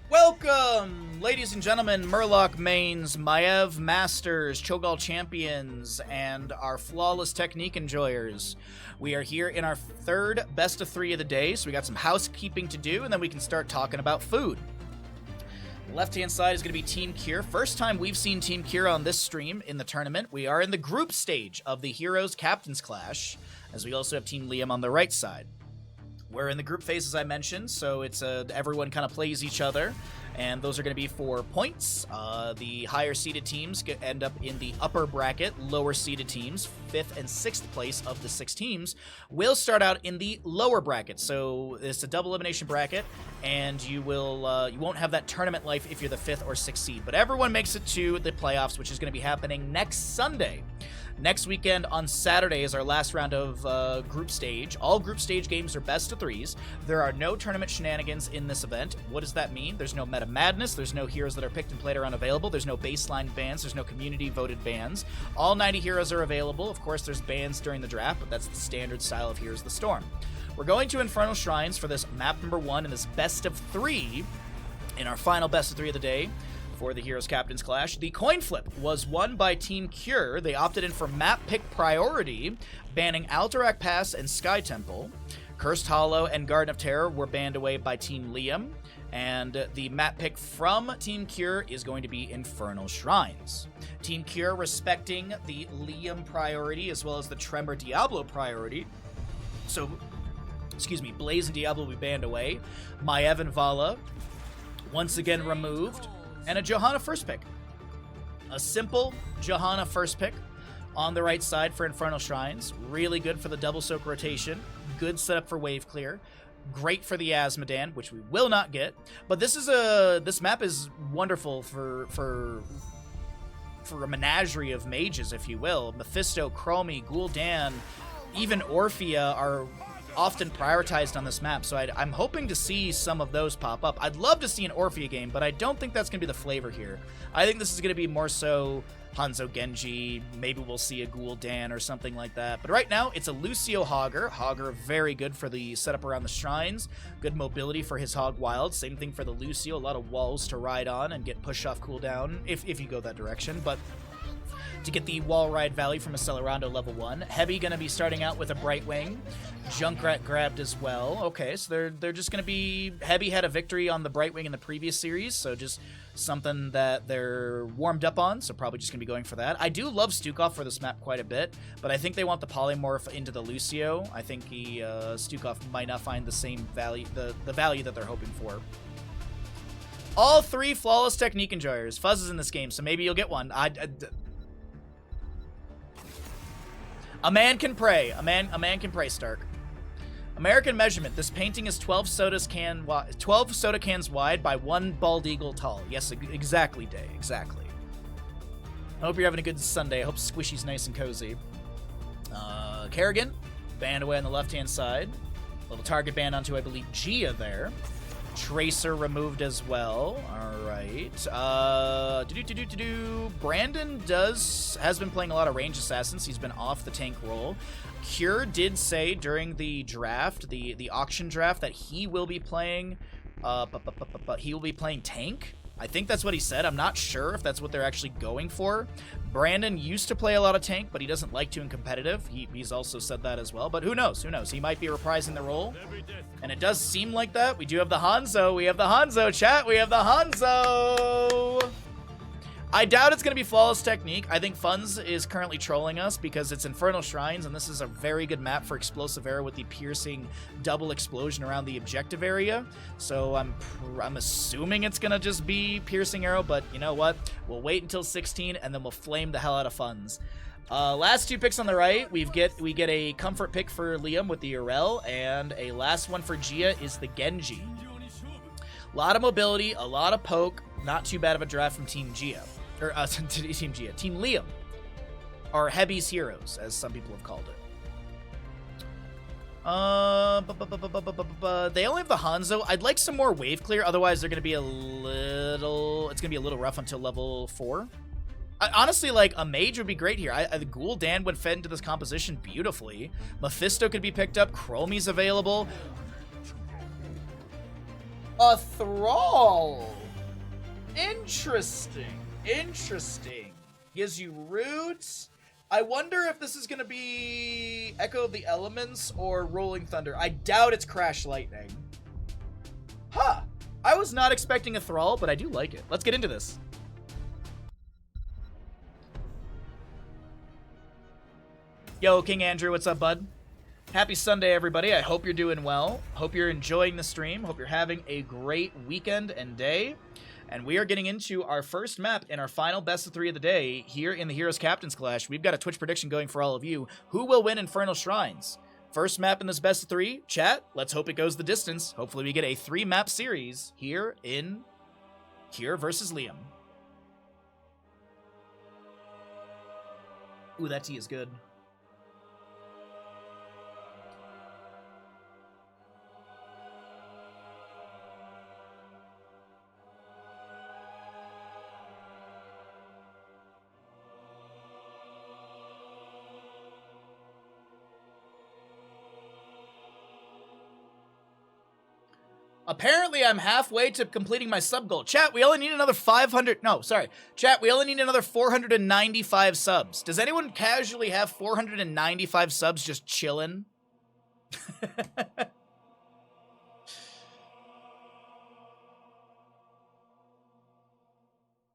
Welcome, ladies and gentlemen, Murloc mains, Maiev masters, Cho'Gall champions, and our flawless technique enjoyers. We are here in our third best of 3 of the day, so we got some housekeeping to do, and then we can start talking about food. Left-hand side is going to be Team Kure. First time we've seen Team Kure on this stream in the tournament. We are in the group stage of the Heroes Captains Clash, as we also have Team Liam on the right side. We're in the group phase, as I mentioned, so it's everyone kind of plays each other, and those are going to be for points. The higher-seeded teams end up in the upper bracket. Lower-seeded teams, 5th and 6th place of the 6 teams, will start out in the lower bracket. So it's a double elimination bracket, and you won't have that tournament life if you're the 5th or 6th seed. But everyone makes it to the playoffs, which is going to be happening next Sunday. Next weekend on Saturday is our last round of group stage. All group stage games are best of 3s. There are no tournament shenanigans in this event. What does that mean? There's no meta madness. There's no heroes that are picked and played around available. There's no baseline bans. There's no community voted bans. All 90 heroes are available. Of course, there's bans during the draft, but that's the standard style of Heroes of the Storm. We're going to Infernal Shrines for this map number 1 in this best of 3 in our final best of 3 of the day. For the Heroes Captains Clash. The coin flip was won by Team Kure. They opted in for map pick priority, banning Alterac Pass and Sky Temple. Cursed Hollow and Garden of Terror were banned away by Team Liam. And the map pick from Team Kure is going to be Infernal Shrines. Team Kure respecting the Liam priority as well as the Tremor Diablo priority. So, Blaze and Diablo will be banned away. Maiev and Vala once again removed. And a Johanna first pick. A simple Johanna first pick on the right side for Infernal Shrines. Really good for the double soak rotation. Good setup for wave clear. Great for the Asmodan, which we will not get. But this map is wonderful for a menagerie of mages, if you will. Mephisto, Chromie, Gul'dan, even Orphea are often prioritized on this map, so I'm hoping to see some of those pop up. I'd love to see an Orphea game, but I don't think that's going to be the flavor here. I think this is going to be more so Hanzo Genji, maybe we'll see a Gul'dan or something like that. But right now, it's a Lucio Hogger. Hogger, very good for the setup around the shrines. Good mobility for his Hog Wild. Same thing for the Lucio, a lot of walls to ride on and get push-off cooldown, if you go that direction. But to get the wall ride value from a Celerando level 1. Heavy going to be starting out with a Brightwing. Junkrat grabbed as well. Okay, so they're just going to be... Heavy had a victory on the Brightwing in the previous series, so just something that they're warmed up on, so probably just going to be going for that. I do love Stukov for this map quite a bit, but I think they want the Polymorph into the Lucio. I think Stukov might not find the same value, the value that they're hoping for. All 3 flawless technique enjoyers. Fuzz is in this game, so maybe you'll get one. A man can pray. A man can pray, Stark. American measurement. This painting is 12 soda cans wide by 1 bald eagle tall. Yes, exactly, Day. Exactly. I hope you're having a good Sunday. I hope Squishy's nice and cozy. Kerrigan, banned away on the left-hand side. Little target banned onto, I believe, Gia there. Tracer removed as well. Alright. Brandon has been playing a lot of ranged assassins. He's been off the tank role. Kure did say during the draft, the auction draft, that he will be playing tank. I think that's what he said. I'm not sure if that's what they're actually going for. Brandon used to play a lot of tank, but he doesn't like to in competitive. He's also said that as well, but who knows? Who knows? He might be reprising the role, and it does seem like that. We do have the Hanzo. We have the Hanzo, chat. We have the Hanzo. I doubt it's going to be flawless technique. I think Funz is currently trolling us because it's Infernal Shrines, and this is a very good map for explosive arrow with the piercing double explosion around the objective area. So I'm assuming it's going to just be piercing arrow, but you know what? We'll wait until 16, and then we'll flame the hell out of Funz. Last 2 picks on the right, we get a comfort pick for Liam with the Urel, and a last one for Gia is the Genji. A lot of mobility, a lot of poke, not too bad of a draft from Team Gia. Or, Team Gia. Team Liam. Or Heavy's Heroes, as some people have called it. They only have the Hanzo. I'd like some more wave clear, otherwise they're going to be it's going to be a little rough until level 4. Honestly, like, a mage would be great here. The Gul'dan would fit into this composition beautifully. Mephisto could be picked up. Chromie's available. A Thrall. Interesting. Interesting. Gives you roots. I wonder if this is going to be Echo of the Elements or Rolling Thunder. I doubt it's Crash Lightning. Huh. I was not expecting a Thrall, but I do like it. Let's get into this. Yo, King Andrew, what's up, bud? Happy Sunday, everybody. I hope you're doing well. Hope you're enjoying the stream. Hope you're having a great weekend and day. And we are getting into our first map in our final best of 3 of the day here in the Heroes Captains Clash. We've got a Twitch prediction going for all of you. Who will win Infernal Shrines? First map in this best of 3. Chat, let's hope it goes the distance. Hopefully we get a 3-map series here in Kure versus Liam. Ooh, that tea is good. Apparently, I'm halfway to completing my sub goal. Chat, we only need another 500... No, sorry. Chat, we only need another 495 subs. Does anyone casually have 495 subs just chilling?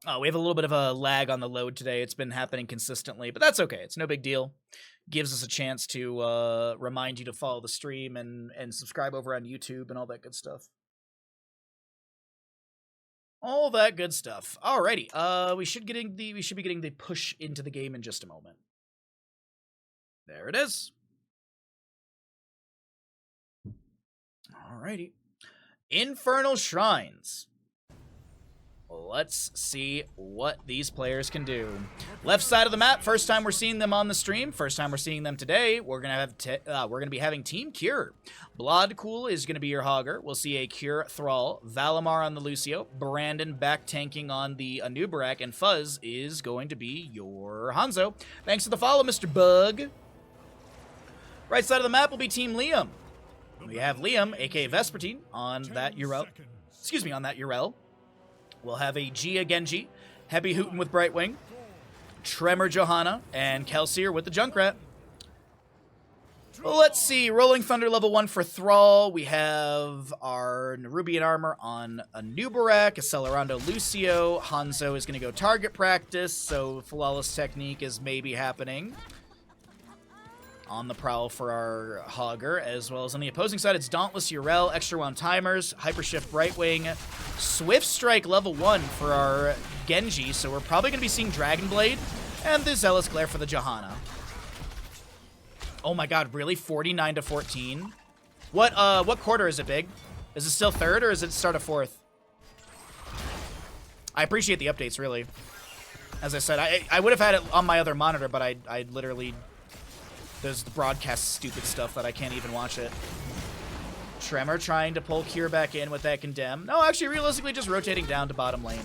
Oh, we have a little bit of a lag on the load today. It's been happening consistently, but that's okay. It's no big deal. Gives us a chance to remind you to follow the stream and subscribe over on YouTube and all that good stuff. All that good stuff. Alrighty. We should be getting the push into the game in just a moment. There it is. Alrighty. Infernal Shrines. Let's see what these players can do. Left side of the map, first time we're seeing them on the stream. First time we're seeing them today. We're gonna be having Team Kure. Bloodcool is gonna be your Hogger. We'll see a Kure Thrall, Valimar on the Lucio, Brandon back tanking on the Anubarak, and Fuzz is going to be your Hanzo. Thanks for the follow, Mr. Bug. Right side of the map will be Team Liam. We have Liam, aka Vespertine, on that URL. Excuse me, on that URL. We'll have a Gia Genji, Heavy Hooten with Brightwing, Tremor Johanna, and Kelsier with the Junkrat. Well, let's see. Rolling Thunder level 1 for Thrall. We have our Nerubian Armor on Anubarak, a Celerando Lucio. Hanzo is going to go target practice, so Flawless Technique is maybe happening. On the prowl for our Hogger, as well as on the opposing side, it's Dauntless Urel, Extra 1 Timers, Hypershift Brightwing, Swift Strike level 1 for our Genji, so we're probably going to be seeing Dragon Blade, and the Zealous Glare for the Johanna. Oh my god, really? 49 to 14? What quarter is it, Big? Is it still 3rd, or is it start of 4th? I appreciate the updates, really. As I said, I would have had it on my other monitor, but I literally... There's the broadcast stupid stuff that I can't even watch it. Tremor trying to pull Kure back in with that Condemn. No, actually, realistically, just rotating down to bottom lane.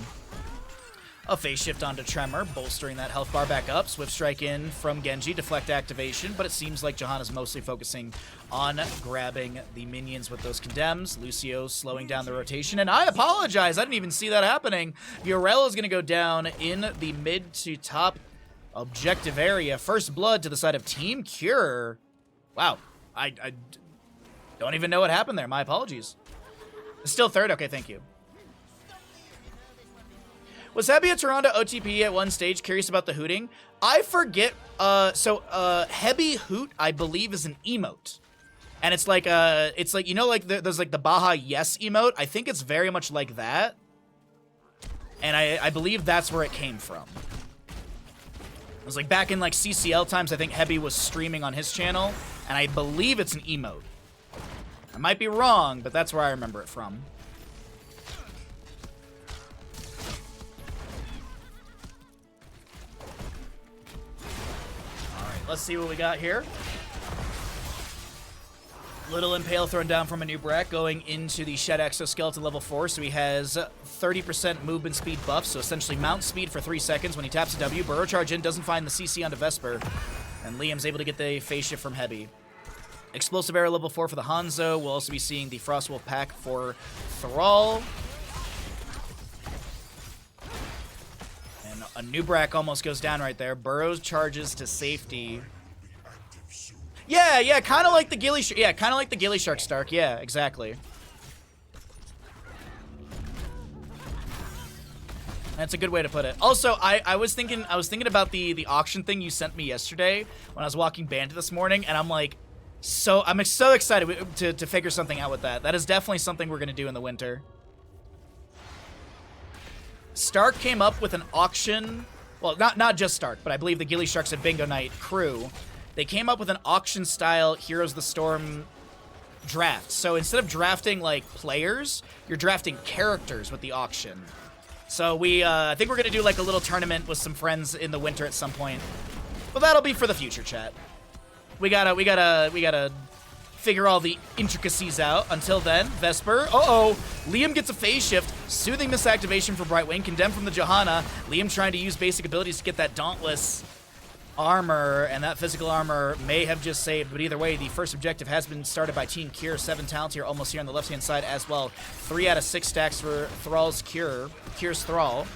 A phase shift onto Tremor, bolstering that health bar back up. Swift Strike in from Genji, deflect activation, but it seems like Johanna's mostly focusing on grabbing the minions with those Condemns. Lucio slowing down the rotation, and I apologize, I didn't even see that happening. Viorel is going to go down in the mid to top objective area. First blood to the side of Team Kure. Wow. I don't even know what happened there. My apologies. It's still 3rd? Okay, thank you. Was Hebi at Toronto OTP at one stage? Curious about the hooting. I forget. Hebi Hoot, I believe, is an emote. And it's like, you know, like, there's like the Baja Yes emote. I think it's very much like that. And I believe that's where it came from. It was like back in like CCL times, I think Hebi was streaming on his channel, and I believe it's an emote. I might be wrong, but that's where I remember it from. Alright, let's see what we got here. Little Impale thrown down from Anubarak, going into the Shed Exoskeleton level 4, so he has 30% movement speed buff, so essentially mount speed for 3 seconds. When he taps a W, Burrow Charge in, doesn't find the CC onto Vesper, and Liam's able to get the phase shift from Hebi. Explosive Arrow level 4 for the Hanzo. We'll also be seeing the Frostwolf pack for Thrall. And a Nubrak almost goes down right there. Burrows charges to safety. Yeah, kind of like the Ghillie Shark. Yeah, kind of like the Ghillie Shark Stark. Yeah, exactly. That's a good way to put it. Also, I was thinking about the auction thing you sent me yesterday when I was walking Bandit this morning, and I'm like, I'm so excited to figure something out with that. That is definitely something we're gonna do in the winter. Stark came up with an auction. Well, not just Stark, but I believe the Ghillie Sharks at Bingo Night crew. They came up with an auction-style Heroes of the Storm draft. So instead of drafting, like, players, you're drafting characters with the auction. So I think we're going to do, like, a little tournament with some friends in the winter at some point. But that'll be for the future, chat. We gotta figure all the intricacies out. Until then, Vesper. Uh-oh. Liam gets a phase shift. Soothing misactivation for Brightwing. Condemned from the Johanna. Liam trying to use basic abilities to get that Dauntless armor, and that physical armor may have just saved, but either way, the first objective has been started by Team Kure. 7 talents here, almost here on the left-hand side as well. 3 out of 6 stacks for Thrall's Kure's Thrall.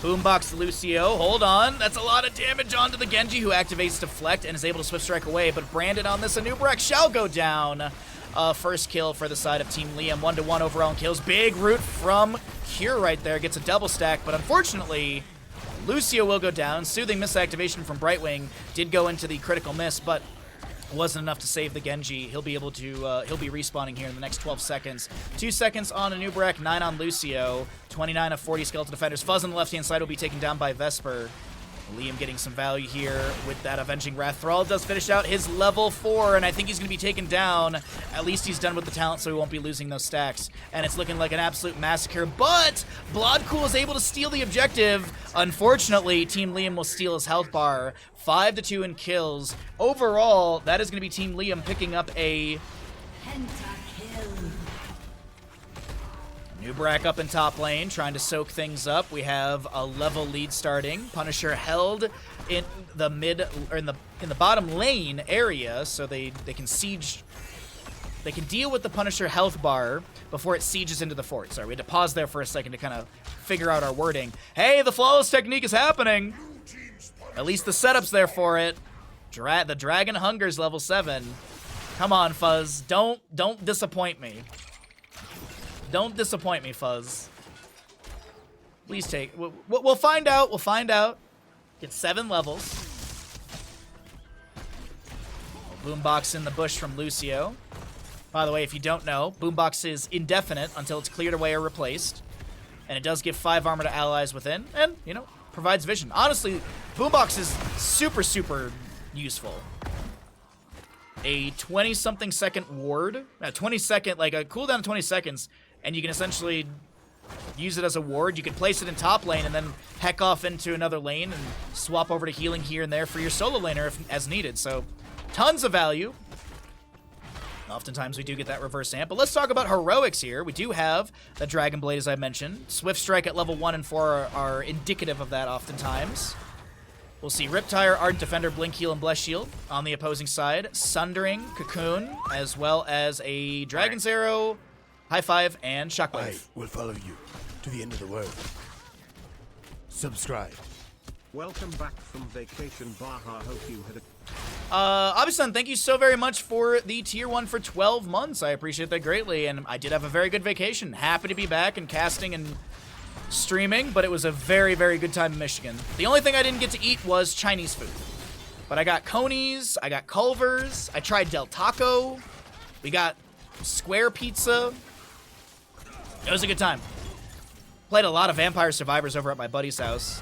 Boombox to Lucio, hold on. That's a lot of damage onto the Genji, who activates Deflect and is able to Swift Strike away, but branded on this, Anubrak shall go down. First kill for the side of Team Liam, 1-to-1 overall in kills. Big root from Kure right there, gets a double stack, but unfortunately, Lucio will go down. Soothing misactivation from Brightwing did go into the critical miss, but wasn't enough to save the Genji. He'll be able to, he'll be respawning here in the next 12 seconds. 2 seconds on Anubrak, 9 on Lucio. 29 of 40 skeleton defenders. Fuzz on the left-hand side will be taken down by Vesper. Liam getting some value here with that Avenging Wrath. Thrall does finish out his level 4, and I think he's going to be taken down. At least he's done with the talent, so he won't be losing those stacks. And it's looking like an absolute massacre, but Bloodcool is able to steal the objective. Unfortunately, Team Liam will steal his health bar. 5-2 in kills. Overall, that is going to be Team Liam picking up a Nubrak up in top lane, trying to soak things up. We have a level lead starting. Punisher held in the mid, or in the bottom lane area, so they can siege. They can deal with the Punisher health bar before it sieges into the fort. Sorry, we had to pause there for a second to kind of figure out our wording. Hey, the flawless technique is happening. At least the setup's there for it. The Dragon Hunger's level 7. Come on, Fuzz. Don't disappoint me. Don't disappoint me, Fuzz. Please take... We'll find out. We'll find out. Get 7 levels. Boombox in the bush from Lucio. By the way, if you don't know, Boombox is indefinite until it's cleared away or replaced. And it does give 5 armor to allies within. And, you know, provides vision. Honestly, Boombox is super, super useful. A 20-something second ward. 20 second, like a cooldown of 20 seconds. And you can essentially use it as a ward. You can place it in top lane and then heck off into another lane and swap over to healing here and there for your solo laner as needed. So, tons of value. Oftentimes we do get that reverse amp. But let's talk about heroics here. We do have the Dragon Blade, as I mentioned. Swift Strike at level 1 and 4 are indicative of that oftentimes. We'll see Riptire, Ardent Defender, Blink Heal, and Bless Shield on the opposing side. Sundering, Cocoon, as well as a Dragon's Arrow, High Five, and Shockwave. I will follow you to the end of the world. Subscribe. Welcome back from vacation, Baha. Hope you had a... Abisan, thank you so very much for the tier 1 for 12 months. I appreciate that greatly, and I did have a very good vacation. Happy to be back and casting and streaming, but it was a very, very good time in Michigan. The only thing I didn't get to eat was Chinese food. But I got Coney's, I got Culver's, I tried Del Taco, we got Square Pizza. It was a good time. Played a lot of Vampire Survivors over at my buddy's house.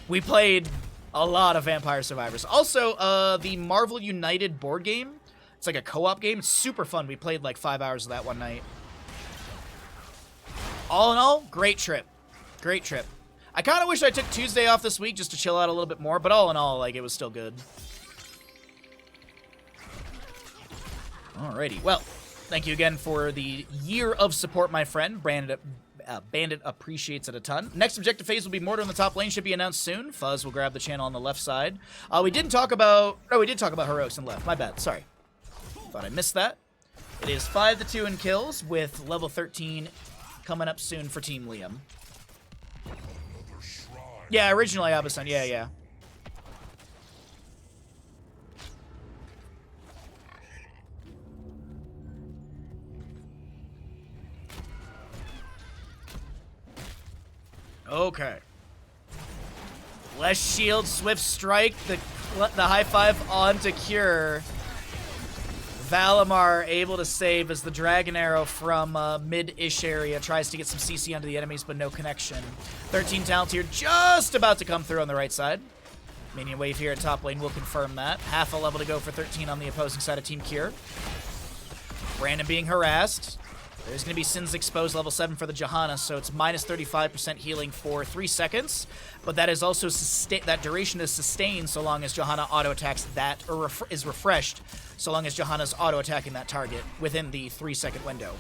We played a lot of Vampire Survivors. Also, the Marvel United board game. It's like a co-op game. It's super fun. We played like 5 hours of that one night. All in all, great trip. Great trip. I kind of wish I took Tuesday off this week just to chill out a little bit more, but all in all, like, it was still good. Alrighty, well, thank you again for the year of support, my friend. Bandit appreciates it a ton. Next objective phase will be Mortar in the top lane. Should be announced soon. Fuzz will grab the channel on the left side. We did talk about heroics on the left. My bad. Sorry. Thought I missed that. It is 5-2 in kills with level 13 coming up soon for Team Liam. Yeah, originally Abasan. Yeah. Okay. Less shield, swift strike, the high five onto Kure. Valimar able to save as the Dragon Arrow from mid-ish area tries to get some CC onto the enemies, but no connection. 13 talent here just about to come through on the right side. Minion wave here at top lane will confirm that. Half a level to go for 13 on the opposing side of Team Kure. Brandon being harassed. There's going to be Sins exposed level 7 for the Johanna, so it's minus 35% healing for 3 seconds. But that is also that duration is sustained so long as Johanna auto attacks that, or is refreshed so long as Johanna's auto attacking that target within the 3-second window.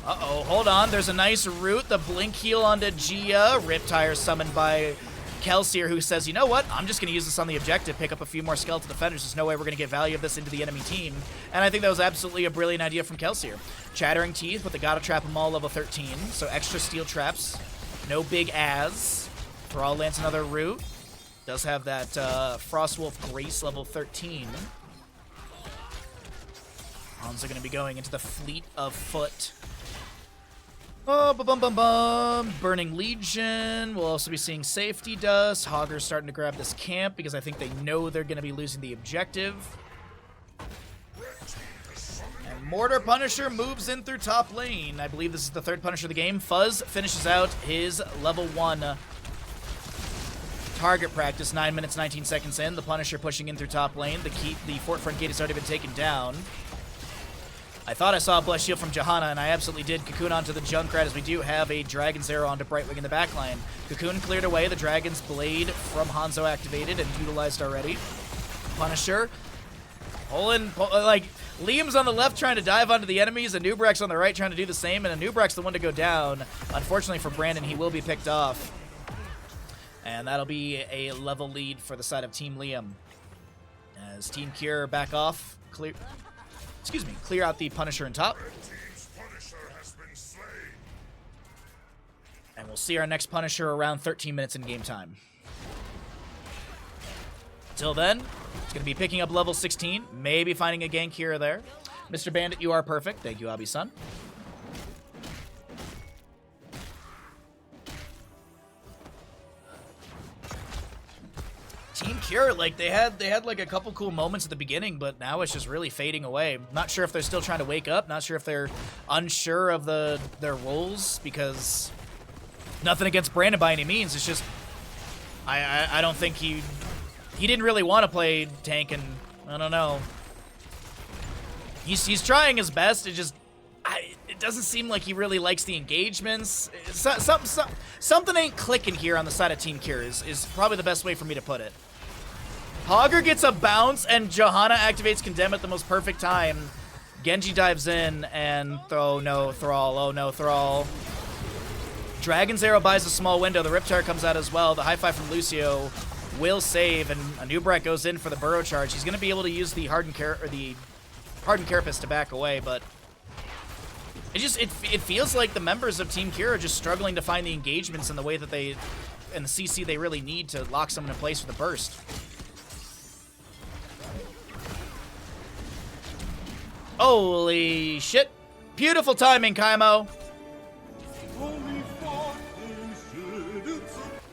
Uh-oh, hold on. There's a nice root. The blink heal onto Gia. Riptire summoned by Kelsier, who says, you know what? I'm just going to use this on the objective, pick up a few more skeletal defenders. There's no way we're going to get value of this into the enemy team. And I think that was absolutely a brilliant idea from Kelsier. Chattering Teeth, but they got to trap them all level 13. So extra steel traps. No big as. Thrall lands another root. Does have that Frostwolf Grace level 13. Hans are going to be going into the Fleet of Foot. Oh, bum. Burning Legion. We'll also be seeing Safety Dust. Hogger's starting to grab this camp because I think they know they're going to be losing the objective. And Mortar Punisher moves in through top lane. I believe this is the third Punisher of the game. Fuzz finishes out his level 1 target practice. 9 minutes, 19 seconds in. The Punisher pushing in through top lane. The Fort Front gate has already been taken down. I thought I saw a Blessed Shield from Johanna, and I absolutely did. Cocoon onto the Junkrat, as we do have a Dragon's Arrow onto Brightwing in the backline. Cocoon cleared away. The Dragon's Blade from Hanzo activated and utilized already. Punisher. Liam's on the left trying to dive onto the enemies, and Nubrak's on the right trying to do the same, and Nubrak's the one to go down. Unfortunately for Brandon, he will be picked off. And that'll be a level lead for the side of Team Liam. As Team Kure back off, clear out the Punisher in top. And we'll see our next Punisher around 13 minutes in game time. Till then, it's going to be picking up level 16, maybe finding a gank here or there. Mr. Bandit, you are perfect. Thank you, Abi-san. Team Kure, like they had like a couple cool moments at the beginning, but now it's just really fading away. Not sure if they're still trying to wake up. Not sure if they're unsure of their roles, because nothing against Brandon by any means. It's just I don't think he didn't really want to play tank, and I don't know. He's trying his best. It doesn't seem like he really likes the engagements. Something ain't clicking here on the side of Team Kure is probably the best way for me to put it. Hogger gets a bounce, and Johanna activates Condemn at the most perfect time. Genji dives in, and oh no, Thrall. Dragon's Arrow buys a small window. The Riptire comes out as well. The high five from Lucio will save, and Anubrak goes in for the Burrow Charge. He's going to be able to use the Hardened Carapace to back away, but it feels like the members of Team Kure are just struggling to find the engagements in the way that and the CC they really need to lock someone in place for the burst. Holy shit. Beautiful timing, Kaimo.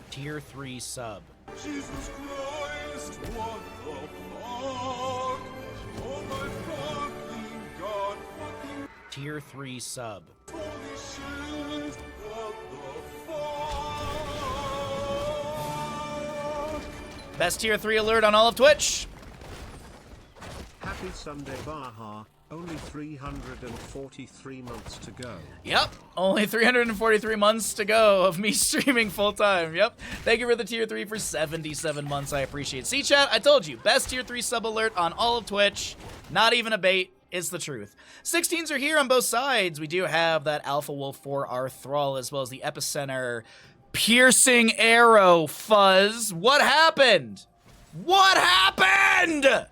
Tier 3 sub. Jesus Christ, what the fuck? Oh my fucking god, fucking Tier 3 sub. holy shit, what the fuck? Best Tier 3 alert on all of Twitch. Happy Happy Sunday, Baha. Only 343 months to go. Yep, only 343 months to go of me streaming full-time. Yep, thank you for the tier 3 for 77 months. I appreciate it. See, chat, I told you, best tier 3 sub alert on all of Twitch. Not even a bait. It's the truth. 16s are here on both sides. We do have that Alpha Wolf for our Thrall, as well as the Epicenter piercing arrow. Fuzz, what happened? What happened?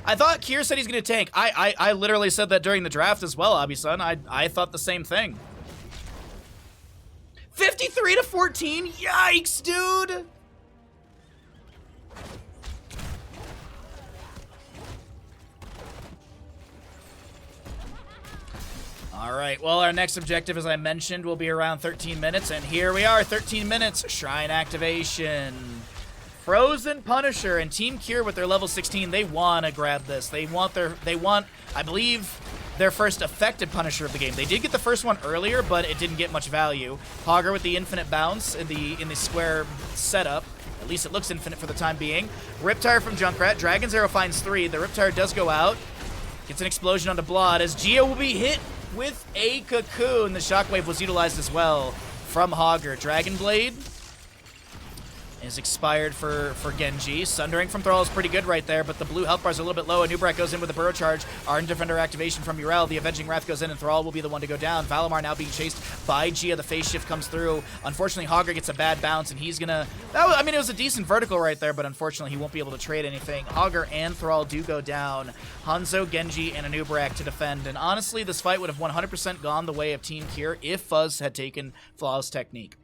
I thought Kure said he's going to tank. I literally said that during the draft as well, Abi-san. I thought the same thing. 53 to 14? Yikes, dude! All right, well, our next objective, as I mentioned, will be around 13 minutes, and here we are, 13 minutes, Shrine activation. Frozen Punisher and Team Kure with their level 16, they want to grab this. They want, I believe, their first affected Punisher of the game. They did get the first one earlier, but it didn't get much value. Hogger with the infinite bounce in the square setup. At least it looks infinite for the time being. Riptire from Junkrat. Dragon's Arrow finds 3. The Riptire does go out. Gets an explosion onto Blood as Gia will be hit with a cocoon. The Shockwave was utilized as well from Hogger. Dragon Blade is expired for Genji. Sundering from Thrall is pretty good right there, but the blue health bar is a little bit low. Anubrak goes in with a Burrow Charge. Ardent Defender activation from Yrel. The Avenging Wrath goes in, and Thrall will be the one to go down. Valimar now being chased by Gia. The phase shift comes through. Unfortunately, Hogger gets a bad bounce, and he's gonna... I mean, it was a decent vertical right there, but unfortunately, he won't be able to trade anything. Hogger and Thrall do go down. Hanzo, Genji, and Anubrak to defend, and honestly, this fight would have 100% gone the way of Team Kure if Fuzz had taken Flawless Technique.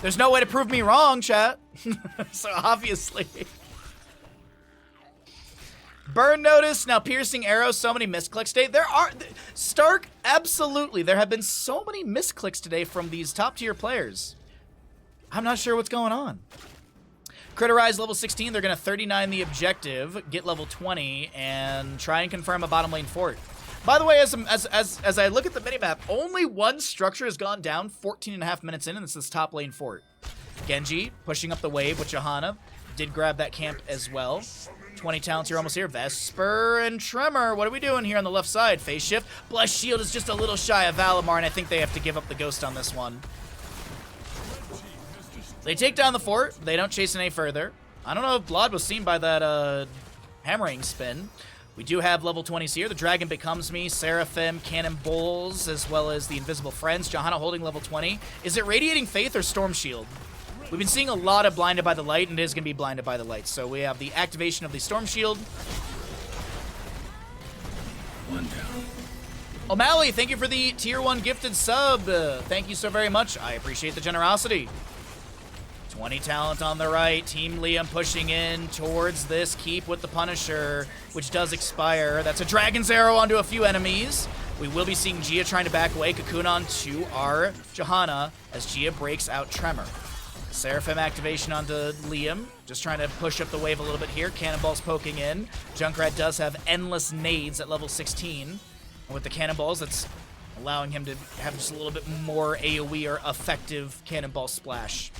There's no way to prove me wrong, chat. So obviously. Burn notice, now piercing arrows, so many misclicks today. Stark, absolutely. There have been so many misclicks today from these top tier players. I'm not sure what's going on. Criterize level 16, they're gonna 39 the objective, get level 20, and try and confirm a bottom lane fort. By the way, as I look at the minimap, only one structure has gone down 14.5 minutes in, and it's this top lane fort. Genji pushing up the wave with Johanna. Did grab that camp as well. 20 talents here, almost here. Vesper and Tremor. What are we doing here on the left side? Phase shift. Blessed Shield is just a little shy of Valimar, and I think they have to give up the ghost on this one. They take down the fort. They don't chase it any further. I don't know if Blood was seen by that hammering spin. We do have level 20s here. The Dragon Becomes Me, Seraphim, Cannonballs, as well as the Invisible Friends. Johanna holding level 20. Is it Radiating Faith or Storm Shield? We've been seeing a lot of Blinded by the Light, and it is going to be Blinded by the Light. So we have the activation of the Storm Shield. One down. O'Malley, thank you for the tier 1 gifted sub. Thank you so very much. I appreciate the generosity. 20 talent on the right. Team Liam pushing in towards this keep with the Punisher, which does expire. That's a Dragon's Arrow onto a few enemies. We will be seeing Gia trying to back away. Cocoon on to our Johanna as Gia breaks out Tremor. Seraphim activation onto Liam. Just trying to push up the wave a little bit here. Cannonballs poking in. Junkrat does have endless nades at level 16. And with the cannonballs, that's allowing him to have just a little bit more AoE or effective cannonball splash.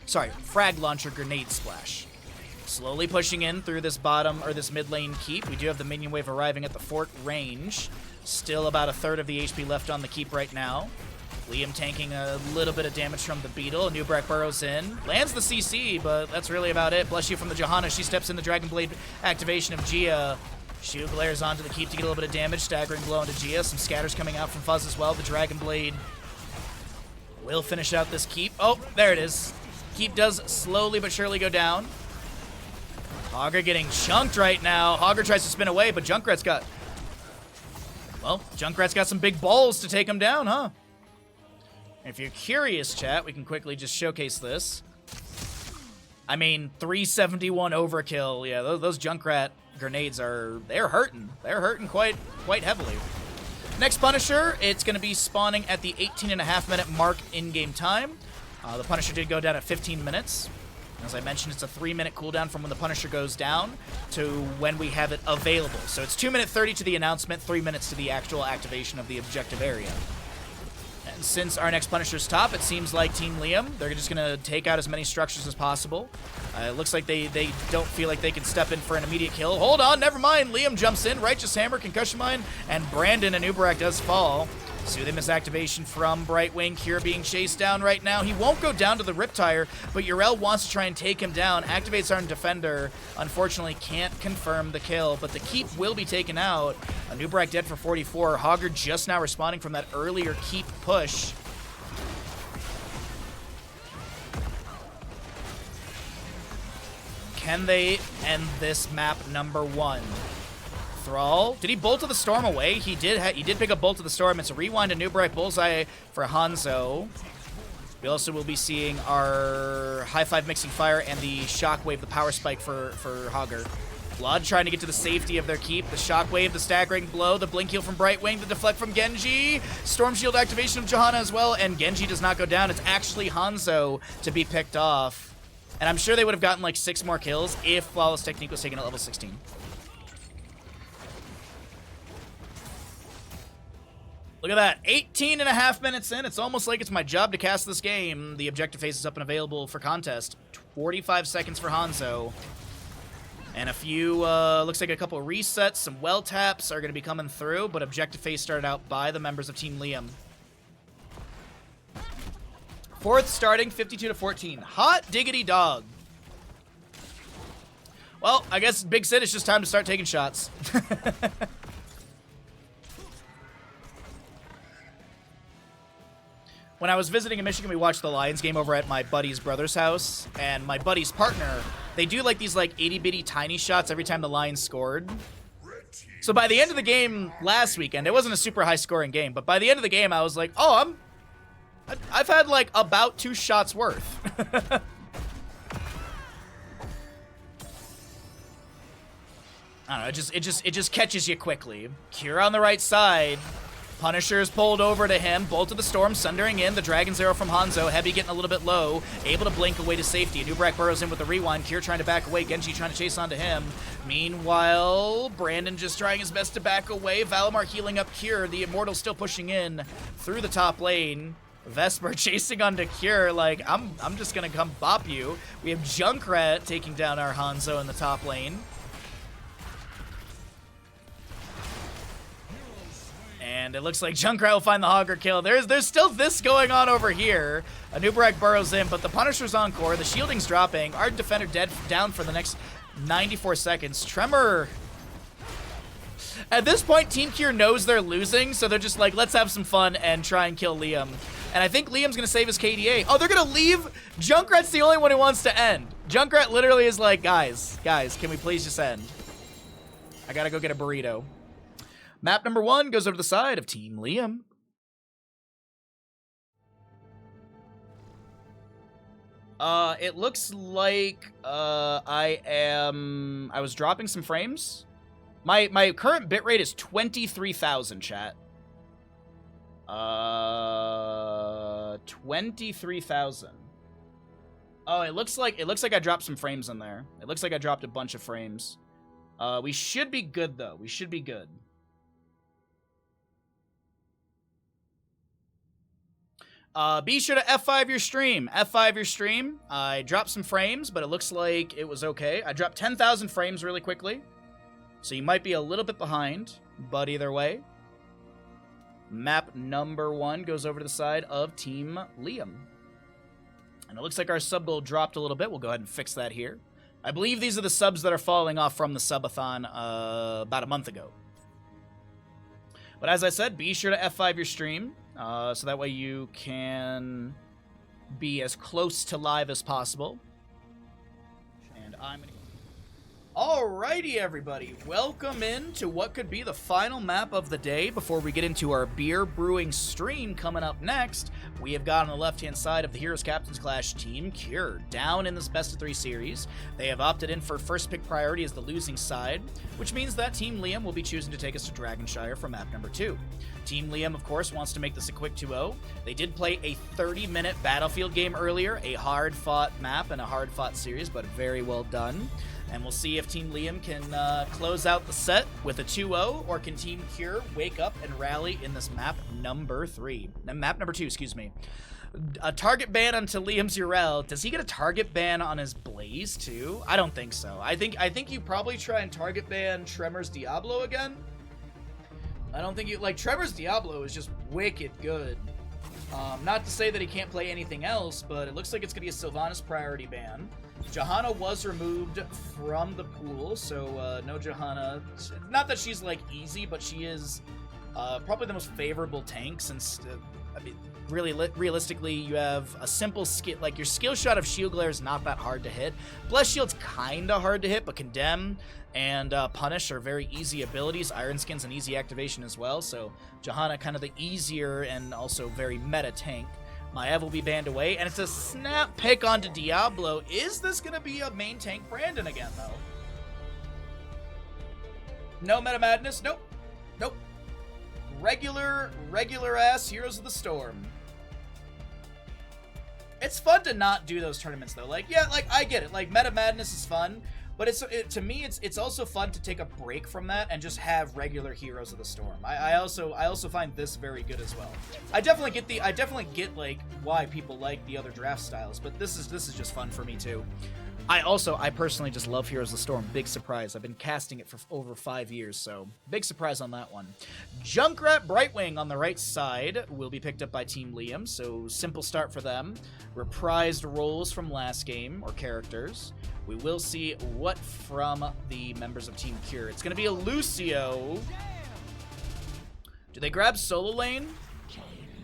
Sorry, frag launcher grenade splash. Slowly pushing in through this bottom, or this mid lane keep. We do have the minion wave arriving at the fort range. Still about a third of the HP left on the keep right now. Liam tanking a little bit of damage from the Beetle. Nubrak burrows in. Lands the CC, but that's really about it. Bless you from the Johanna. She steps in the Dragon Blade activation of Gia. Shield glares onto the keep to get a little bit of damage. Staggering blow into Gia. Some scatters coming out from Fuzz as well. The Dragon Blade will finish out this keep. Oh, there it is. Keep does slowly but surely go down. Hogger getting chunked right now. Hogger tries to spin away, but Junkrat's got... Well, Junkrat's got some big balls to take him down, huh? If you're curious, chat, we can quickly just showcase this. I mean, 371 overkill. Yeah, those Junkrat grenades are... They're hurting. They're hurting quite heavily. Next Punisher, it's going to be spawning at the 18.5 minute mark in-game time. The Punisher did go down at 15 minutes. As I mentioned, it's a 3-minute cooldown from when the Punisher goes down to when we have it available. So it's 2-minute 30 to the announcement, 3 minutes to the actual activation of the objective area. And since our next Punisher's top, it seems like Team Liam, they're just going to take out as many structures as possible. It looks like they don't feel like they can step in for an immediate kill. Hold on, never mind. Liam jumps in, Righteous Hammer, Concussion Mine, and Brandon and Uberak does fall. Soothing misactivation from Brightwing. Kure being chased down right now. He won't go down to the Riptire, but Yrel wants to try and take him down. Activates our Defender. Unfortunately, can't confirm the kill, but the keep will be taken out. Uberak dead for 44. Hogger just now responding from that earlier keep push. Can they end this map number 1? Thrall. Did he Bolt of the Storm away? He did pick up Bolt of the Storm. It's a rewind to Nubright Bullseye for Hanzo. We also will be seeing our High Five Mixing Fire and the Shockwave, the Power Spike for Hogger. Blood trying to get to the safety of their keep. The Shockwave, the Staggering Blow, the Blink Heal from Brightwing, the Deflect from Genji. Storm Shield activation of Johanna as well, and Genji does not go down. It's actually Hanzo to be picked off. And I'm sure they would have gotten like 6 more kills if Flawless Technique was taken at level 16. Look at that, 18 and a half minutes in. It's almost like it's my job to cast this game. The objective phase is up and available for contest. 45 seconds for Hanzo. And a few, looks like a couple resets, some well taps are going to be coming through, but objective phase started out by the members of Team Liam. 4th starting, 52-14. Hot diggity dog. Well, I guess Big Sid, it's just time to start taking shots. When I was visiting in Michigan, we watched the Lions game over at my buddy's brother's house, and my buddy's partner, they do like these like itty-bitty tiny shots every time the Lions scored. So by the end of the game last weekend, it wasn't a super high-scoring game, but by the end of the game, I was like, oh, I've had like about 2 shots worth. I don't know, it just catches you quickly. Kure on the right side. Punisher's pulled over to him. Bolt of the Storm sundering in. The Dragon's Arrow from Hanzo. Heavy getting a little bit low. Able to blink away to safety. Uberak burrows in with the rewind. Kure trying to back away. Genji trying to chase onto him. Meanwhile, Brandon just trying his best to back away. Valimar healing up Kure. The Immortal still pushing in through the top lane. Vesper chasing onto Kure like, I'm just gonna come bop you. We have Junkrat taking down our Hanzo in the top lane. And it looks like Junkrat will find the Hogger kill. There's still this going on over here. Uberak burrows in, but the Punisher's encore. The shielding's dropping. Our Defender down for the next 94 seconds. Tremor. At this point, Team Kure knows they're losing, so they're just like, let's have some fun and try and kill Liam. And I think Liam's going to save his KDA. Oh, they're going to leave? Junkrat's the only one who wants to end. Junkrat literally is like, guys, can we please just end? I got to go get a burrito. Map number 1 goes over to the side of Team Liam. It looks like I was dropping some frames. My current bitrate is 23,000, chat. 23,000. Oh, it looks like I dropped some frames in there. It looks like I dropped a bunch of frames. We should be good though. We should be good. Be sure to F5 your stream. F5 your stream. I dropped some frames, but it looks like it was okay. I dropped 10,000 frames really quickly. So you might be a little bit behind, but either way. Map number 1 goes over to the side of Team Liam. And it looks like our sub goal dropped a little bit. We'll go ahead and fix that here. I believe these are the subs that are falling off from the subathon about a month ago. But as I said, be sure to F5 your stream. So that way you can be as close to live as possible. And I'm gonna... Alrighty, everybody. Welcome in to what could be the final map of the day before we get into our beer brewing stream coming up next. We have got on the left-hand side of the Heroes Captains Clash Team Kure down in this best-of-3 series. They have opted in for first pick priority as the losing side, which means that Team Liam will be choosing to take us to Dragonshire for map number 2. Team Liam, of course, wants to make this a quick 2-0. They did play a 30-minute Battlefield game earlier, a hard-fought map and a hard-fought series, but very well done. And we'll see if Team Liam can close out the set with a 2-0, or can Team Kure wake up and rally in this map number 3. Map number 2, excuse me. A target ban onto Liam's Urel. Does he get a target ban on his Blaze too? I don't think so. I think you probably try and target ban Tremor's Diablo again. I don't think you like Tremor's Diablo is just wicked good. Not to say that he can't play anything else, but it looks like it's gonna be a Sylvanas priority ban. Johanna was removed from the pool, so no Johanna. Not that she's like easy, but she is probably the most favorable tank, since I mean, really realistically, you have a simple skill, like your skill shot of Shield Glare is not that hard to hit. Bless Shield's kind of hard to hit, but Condemn and Punish are very easy abilities. Iron Skin's an easy activation as well, so Johanna kind of the easier and also very meta tank. Maev will be banned away, and it's a snap pick onto Diablo. Is this going to be a main tank Brandon again, though? No Meta Madness? Nope. Nope. Regular ass Heroes of the Storm. It's fun to not do those tournaments, though. Like, yeah, like, I get it. Like, Meta Madness is fun, but to me, it's also fun to take a break from that and just have regular Heroes of the Storm. I also find this very good as well. I definitely get like why people like the other draft styles, but this is just fun for me too. I personally just love Heroes of the Storm. Big surprise. I've been casting it for over 5 years, so big surprise on that one. Junkrat Brightwing on the right side will be picked up by Team Liam, so simple start for them. Reprised roles from last game, or characters. We will see what from the members of Team Kure. It's going to be a Lucio. Do they grab solo lane?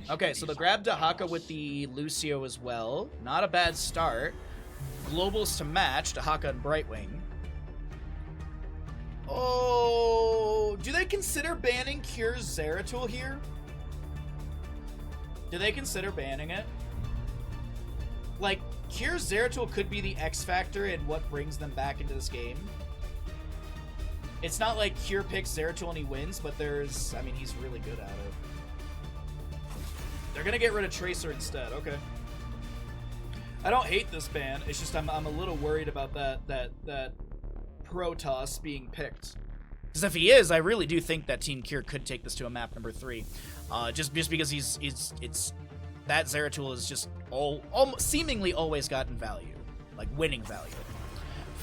Okay, so they'll grab Dahaka with the Lucio as well. Not a bad start. Globals to match, Dahaka and Brightwing. Oh, do they consider banning Kure's Zeratul here? Do they consider banning it? Like, Kure's Zeratul could be the X factor in what brings them back into this game. It's not like Kure picks Zeratul and he wins, but I mean, he's really good at it. They're gonna get rid of Tracer instead, okay. I don't hate this ban, it's just I'm a little worried about that Protoss being picked. Because if he is, I really do think that Team Kure could take this to a map number 3. Just because that Zeratul is just seemingly always gotten value. Like, winning value.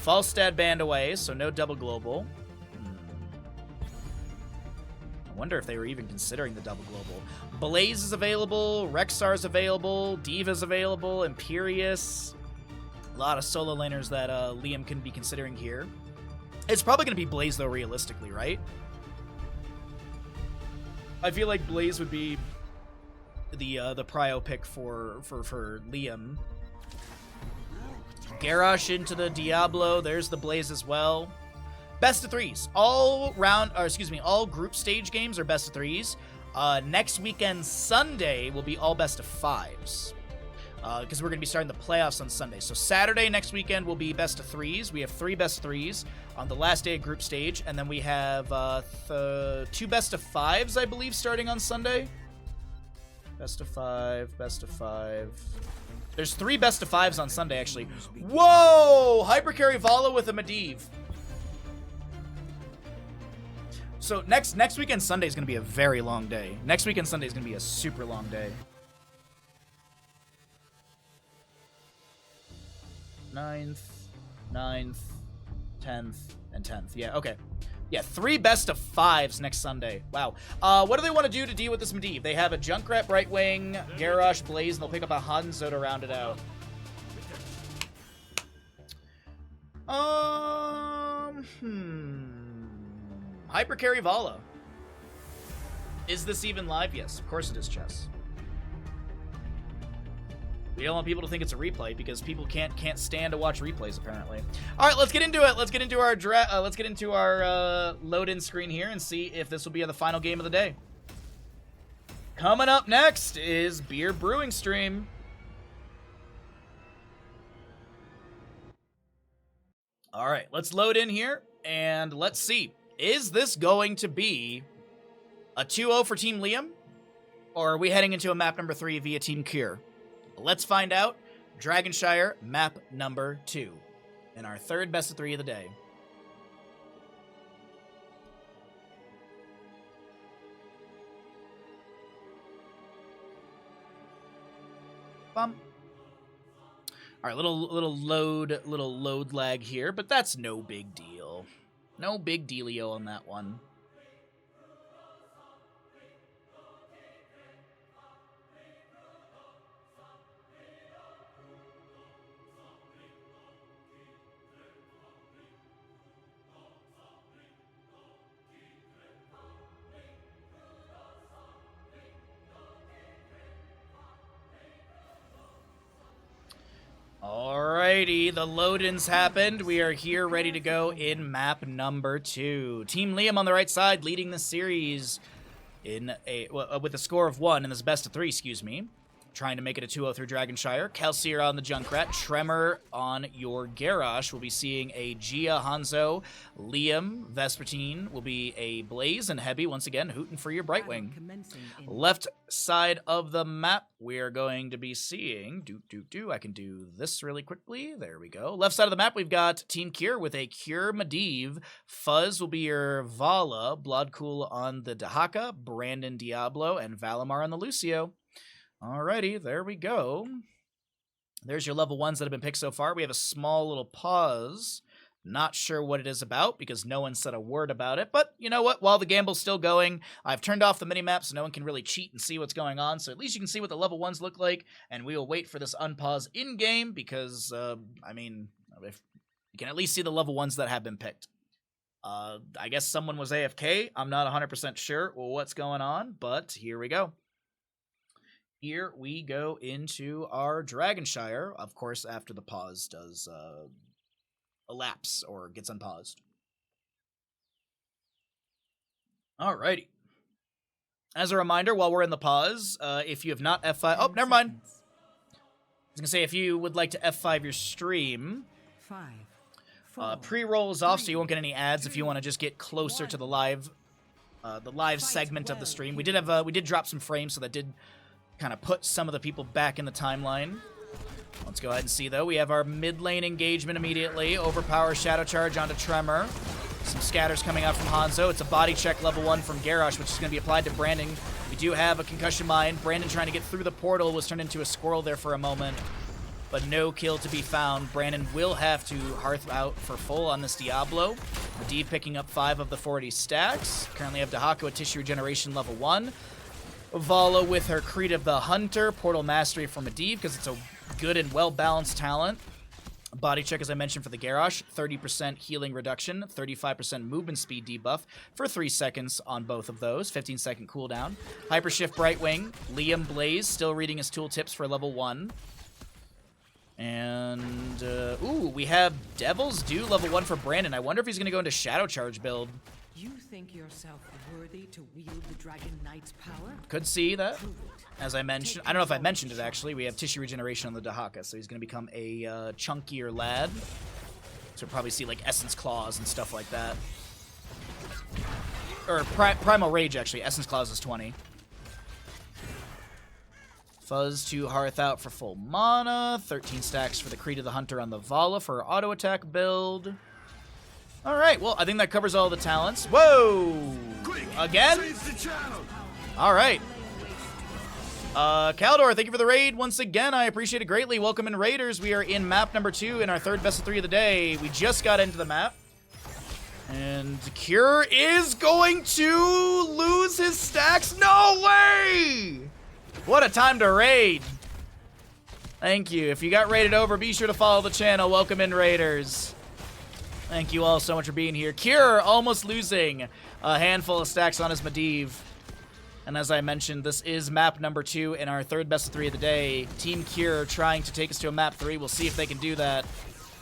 Falstad banned away, so no double global. I wonder if they were even considering the double global. Blaze is available, Rexar's available, Diva's available, Imperious. A lot of solo laners that Liam can be considering here. It's probably going to be Blaze, though, realistically, right? I feel like Blaze would be the prio pick for Liam. Garrosh into the Diablo. There's the Blaze as well. Best of 3s. All group stage games are best of 3s. Next weekend, Sunday, will be all best of 5s. Because we're going to be starting the playoffs on Sunday. So Saturday next weekend will be best of 3s. We have 3 best of 3s on the last day of group stage. And then we have 2 best of 5s, I believe, starting on Sunday. Best of 5, best of 5. There's 3 best of 5s on Sunday, actually. Whoa! Hypercarry Vala with a Medivh. So next weekend Sunday is going to be a very long day. Next weekend Sunday is going to be a super long day. 9th, 10th, and 10th. Yeah, okay. Yeah, 3 best of 5s next Sunday. Wow. What do they want to do to deal with this Medivh? They have a Junkrat Brightwing, Garrosh, Blaze, and they'll pick up a Hanzo to round it out. Hypercarry Vala. Is this even live? Yes, of course it is, Chess. We don't want people to think it's a replay because people can't stand to watch replays apparently. All right, let's get into it. Let's get into our load-in screen here and see if this will be the final game of the day. Coming up next is Beer Brewing Stream. All right, let's load in here and let's see. Is this going to be a 2-0 for Team Liam? Or are we heading into a map number 3 via Team Kure? Let's find out. Dragonshire, map number 2. In our third best of 3 of the day. Bum. All right, little load lag here, but that's no big deal. No big dealio on that one. Alrighty, the load-ins happened. We are here ready to go in map number 2. Team Liam on the right side leading the series in with a score of 1 in this best of 3, excuse me. Trying to make it a 2-0 through Dragonshire. Kelsier on the Junkrat. Tremor on your Garrosh. We'll be seeing a Gia Hanzo. Liam Vespertine will be a Blaze and Heavy. Once again, hooting for your Brightwing. Left side of the map, we are going to be seeing... I can do this really quickly. There we go. Left side of the map, we've got Team Kure with a Kure Medivh. Fuzz will be your Vala. Bloodcool on the Dahaka. Brandon Diablo. And Valimar on the Lucio. Alrighty, there we go. There's your level 1s that have been picked so far. We have a small little pause. Not sure what it is about because no one said a word about it. But you know what? While the gamble's still going, I've turned off the minimap so no one can really cheat and see what's going on. So at least you can see what the level 1s look like. And we will wait for this unpause in-game because, I mean, if you can at least see the level 1s that have been picked. I guess someone was AFK. I'm not 100% sure what's going on, but here we go. Here we go into our Dragonshire, of course, after the pause does elapse or gets unpaused. Alrighty. As a reminder, while we're in the pause, if you have not F5... Oh, never mind. I was going to say, if you would like to F5 your stream, pre-roll is off, so you won't get any ads if you want to just get closer to the live segment of the stream. We did drop some frames, so that did... kind of put some of the people back in the timeline. Let's go ahead and see, though. We have our mid lane engagement immediately. Overpower Shadow Charge onto Tremor. Some scatters coming out from Hanzo. It's a body check level 1 from Garrosh, which is going to be applied to Brandon. We do have a concussion mine. Brandon trying to get through the portal was turned into a squirrel there for a moment, but no kill to be found. Brandon will have to hearth out for full on this Diablo. Medivh picking up 5 of the 40 stacks. Currently have Dahako at Tissue Regeneration level 1. Vala with her Creed of the Hunter, Portal Mastery for Medivh because it's a good and well-balanced talent. Body check, as I mentioned, for the Garrosh, 30% healing reduction, 35% movement speed debuff for 3 seconds on both of those, 15-second cooldown. Hypershift Brightwing, Liam Blaze, still reading his tooltips for level 1. And, ooh, we have Devil's Due level 1 for Brandon. I wonder if he's going to go into Shadow Charge build. You think yourself worthy to wield the Dragon Knight's power? Could see that. As I mentioned, I don't know if I mentioned it actually, we have Tissue Regeneration on the Dahaka, so he's going to become a chunkier lad. So we'll probably see like Essence Claws and stuff like that. Or Primal Rage actually, Essence Claws is 20. Fuzz to Hearth out for full mana, 13 stacks for the Creed of the Hunter on the Vala for auto attack build. Alright, well, I think that covers all the talents. Whoa! Again? Alright. Caldor, thank you for the raid once again. I appreciate it greatly. Welcome in, Raiders. We are in map number 2 in our third best of 3 of the day. We just got into the map. And Kure is going to lose his stacks. No way! What a time to raid. Thank you. If you got raided over, be sure to follow the channel. Welcome in, Raiders. Thank you all so much for being here. Kure almost losing a handful of stacks on his Medivh. And as I mentioned, this is map number 2 in our third best of 3 of the day. Team Kure trying to take us to a map 3. We'll see if they can do that.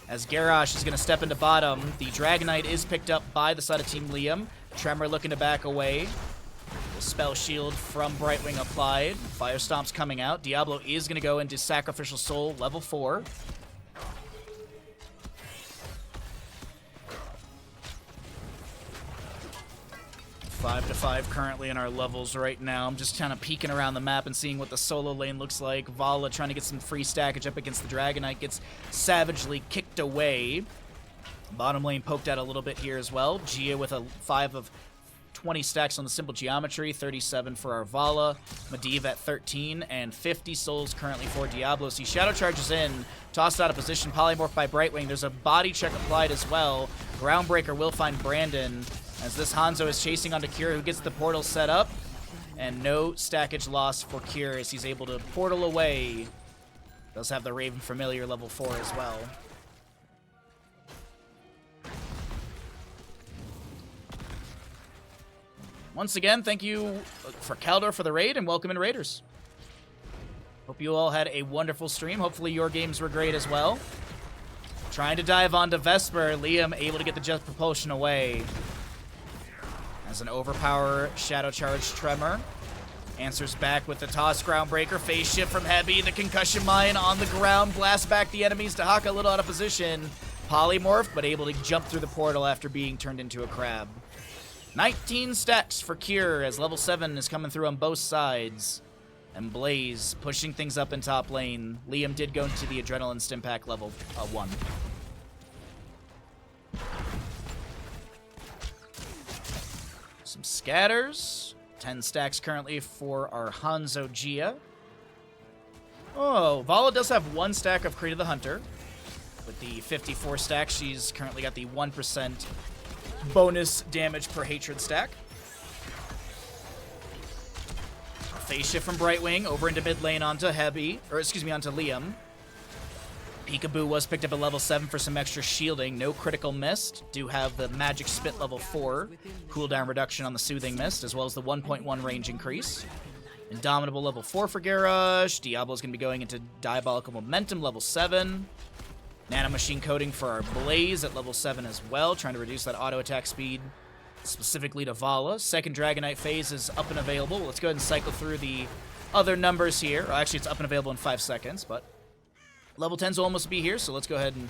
As Garrosh is going to step into bottom. The Dragon Knight is picked up by the side of Team Liam. Tremor looking to back away. The spell shield from Brightwing applied. Fire Stomp's coming out. Diablo is going to go into Sacrificial Soul level 4. 5-5 currently in our levels right now. I'm just kind of peeking around the map and seeing what the solo lane looks like. Vala trying to get some free stackage up against the Dragon Knight gets savagely kicked away. Bottom lane poked out a little bit here as well. Gia with a 5 of 20 stacks on the simple geometry, 37 for our Vala. Medivh at 13 and 50 souls currently for Diablo. See, Shadow charges in, tossed out of position, polymorph by Brightwing. There's a body check applied as well. Groundbreaker will find Brandon as this Hanzo is chasing onto Kure, who gets the portal set up. And no stackage lost for Kure as he's able to portal away. Does have the Raven Familiar level 4 as well. Once again, thank you for Kaldor for the raid, and welcome in, Raiders. Hope you all had a wonderful stream. Hopefully your games were great as well. Trying to dive onto Vesper. Liam able to get the Jet Propulsion away. As an overpower Shadow Charge Tremor. Answers back with the toss Groundbreaker. Phase shift from Heavy. The Concussion Mine on the ground. Blast back the enemies. Dahaka a little out of position. Polymorph, but able to jump through the portal after being turned into a crab. 19 stacks for Kure as level 7 is coming through on both sides. And Blaze pushing things up in top lane. Liam did go into the Adrenaline Stimpack level 1. Some scatters. 10 stacks currently for our Hanzo Gia. Oh, Vala does have 1 stack of Creed of the Hunter. With the 54 stacks, she's currently got the 1% bonus damage per hatred stack. Phase shift from Brightwing over into mid lane onto Heavy, or excuse me, onto Liam. Peekaboo was picked up at level 7 for some extra shielding. No critical mist. Do have the Magic Spit level 4 cooldown reduction on the Soothing Mist, as well as the 1.1 range increase. Indomitable level 4 for Garrosh. Diablo's going to be going into Diabolical Momentum level 7. Nanomachine Coating for our Blaze at level 7 as well, trying to reduce that auto attack speed, specifically to Vala. Second Dragon Knight phase is up and available. Let's go ahead and cycle through the other numbers here. Or actually, it's up and available in 5 seconds, but level 10s will almost be here, so let's go ahead and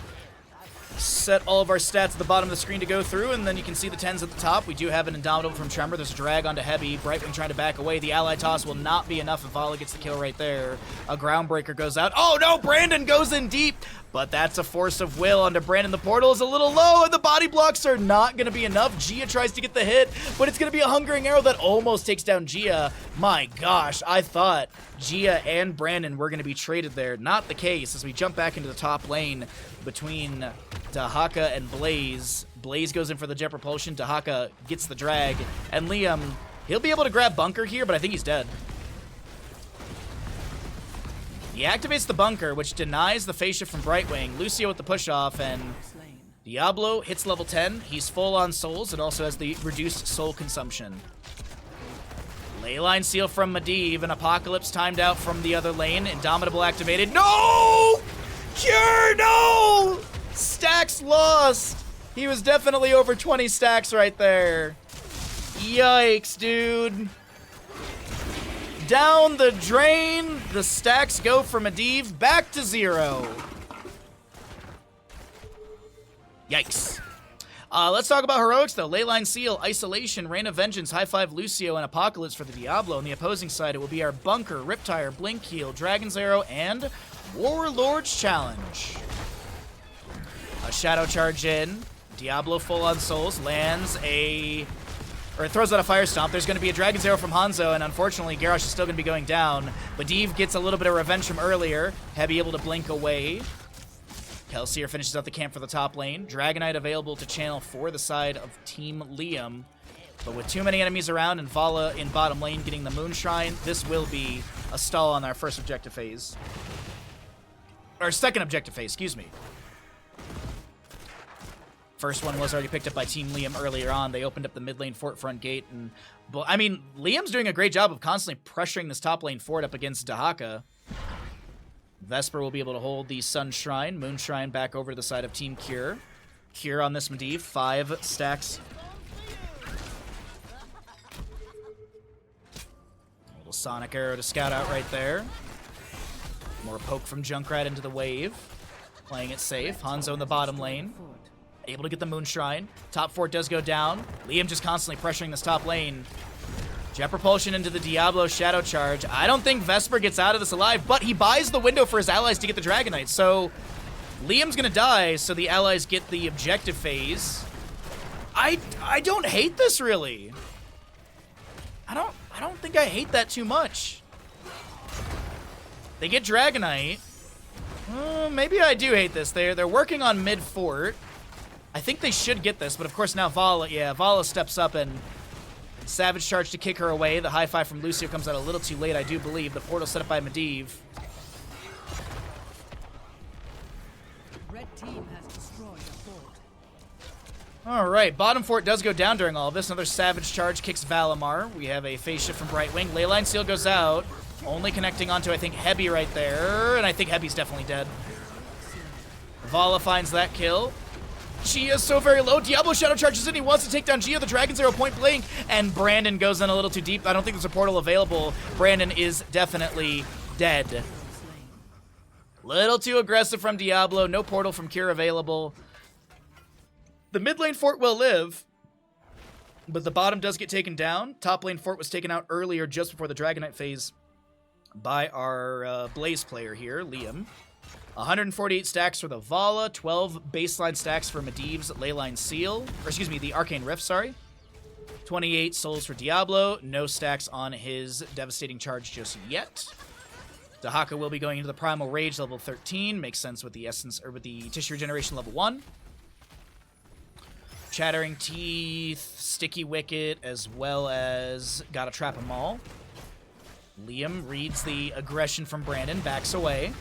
set all of our stats at the bottom of the screen to go through, and then you can see the 10s at the top. We do have an Indomitable from Tremor. There's a drag onto Heavy. Brightwing trying to back away. The ally toss will not be enough if Vala gets the kill right there. A Groundbreaker goes out. Oh no, Brandon goes in deep, but that's a Force of Will onto Brandon. The portal is a little low, and the body blocks are not going to be enough. Gia tries to get the hit, but it's going to be a Hungering Arrow that almost takes down Gia. My gosh, I thought Gia and Brandon were going to be traded there. Not the case, as we jump back into the top lane between Dahaka and Blaze. Blaze goes in for the Jet Propulsion. Dahaka gets the drag. And Liam, he'll be able to grab Bunker here, but I think he's dead. He activates the Bunker, which denies the phase shift from Brightwing. Lucio with the push-off, and Diablo hits level 10. He's full on souls and also has the reduced soul consumption. Leyline Seal from Medivh, and Apocalypse timed out from the other lane. Indomitable activated. No! Kure, no! Stacks lost. He was definitely over 20 stacks right there. Yikes, dude. Down the drain. The stacks go for Medivh back to 0. Yikes. Let's talk about heroics, though. Leyline Seal, Isolation, Reign of Vengeance, High Five Lucio, and Apocalypse for the Diablo. On the opposing side, it will be our Bunker, Riptire, Blink Heal, Dragon's Arrow, and Warlord's Challenge. A Shadow Charge in. Diablo full on souls. Lands a... or throws out a Fire Stomp. There's going to be a Dragon's Arrow from Hanzo, and unfortunately, Garrosh is still going to be going down. Medivh gets a little bit of revenge from earlier. Heavy able to blink away. Kelsier finishes out the camp for the top lane. Dragon Knight available to channel for the side of Team Liam. But with too many enemies around and Vala in bottom lane getting the Moonshine, this will be a stall on our first objective phase. Or second objective phase, excuse me. First one was already picked up by Team Liam earlier on. They opened up the mid lane fort front gate, and I mean, Liam's doing a great job of constantly pressuring this top lane fort up against Dahaka. Vesper will be able to hold the Sun Shrine, Moon Shrine back over to the side of Team Kure. Kure on this Medivh, 5 stacks. A little Sonic Arrow to scout out right there. More poke from Junkrat into the wave. Playing it safe. Hanzo in the bottom lane. Able to get the Moon Shrine. Top fort does go down. Liam just constantly pressuring this top lane. Jet Propulsion into the Diablo Shadow Charge. I don't think Vesper gets out of this alive, but he buys the window for his allies to get the Dragon Knight. So Liam's gonna die, so the allies get the objective phase. I don't hate this really. I don't think I hate that too much. They get Dragon Knight. Maybe I do hate this. They're working on mid fort. I think they should get this, but of course now Vala steps up and Savage Charge to kick her away. The high five from Lucio comes out a little too late, I do believe. The portal set up by Medivh. Red team has destroyed a fort. Alright, bottom fort does go down during all of this. Another Savage Charge kicks Valimar. We have a phase shift from Brightwing. Leyline Seal goes out. Only connecting onto, I think, Hebi right there. And I think Hebi's definitely dead. Vala finds that kill. Gia is so very low. Diablo Shadow charges in. He wants to take down Gia. The Dragon's Arrow point blank. And Brandon goes in a little too deep. I don't think there's a portal available. Brandon is definitely dead. Little too aggressive from Diablo. No portal from Kure available. The mid lane fort will live, but the bottom does get taken down. Top lane fort was taken out earlier just before the Dragon Knight phase by our Blaze player here, Liam. 148 stacks for the Vala, 12 baseline stacks for Medivh's Leyline Seal, or excuse me, the Arcane Rift, sorry. 28 souls for Diablo, no stacks on his Devastating Charge just yet. Dahaka will be going into the Primal Rage level 13, makes sense with the Essence, or with the Tissue Regeneration level 1. Chattering Teeth, Sticky Wicket, as well as Gotta Trap 'em All. Liam reads the aggression from Brandon, backs away.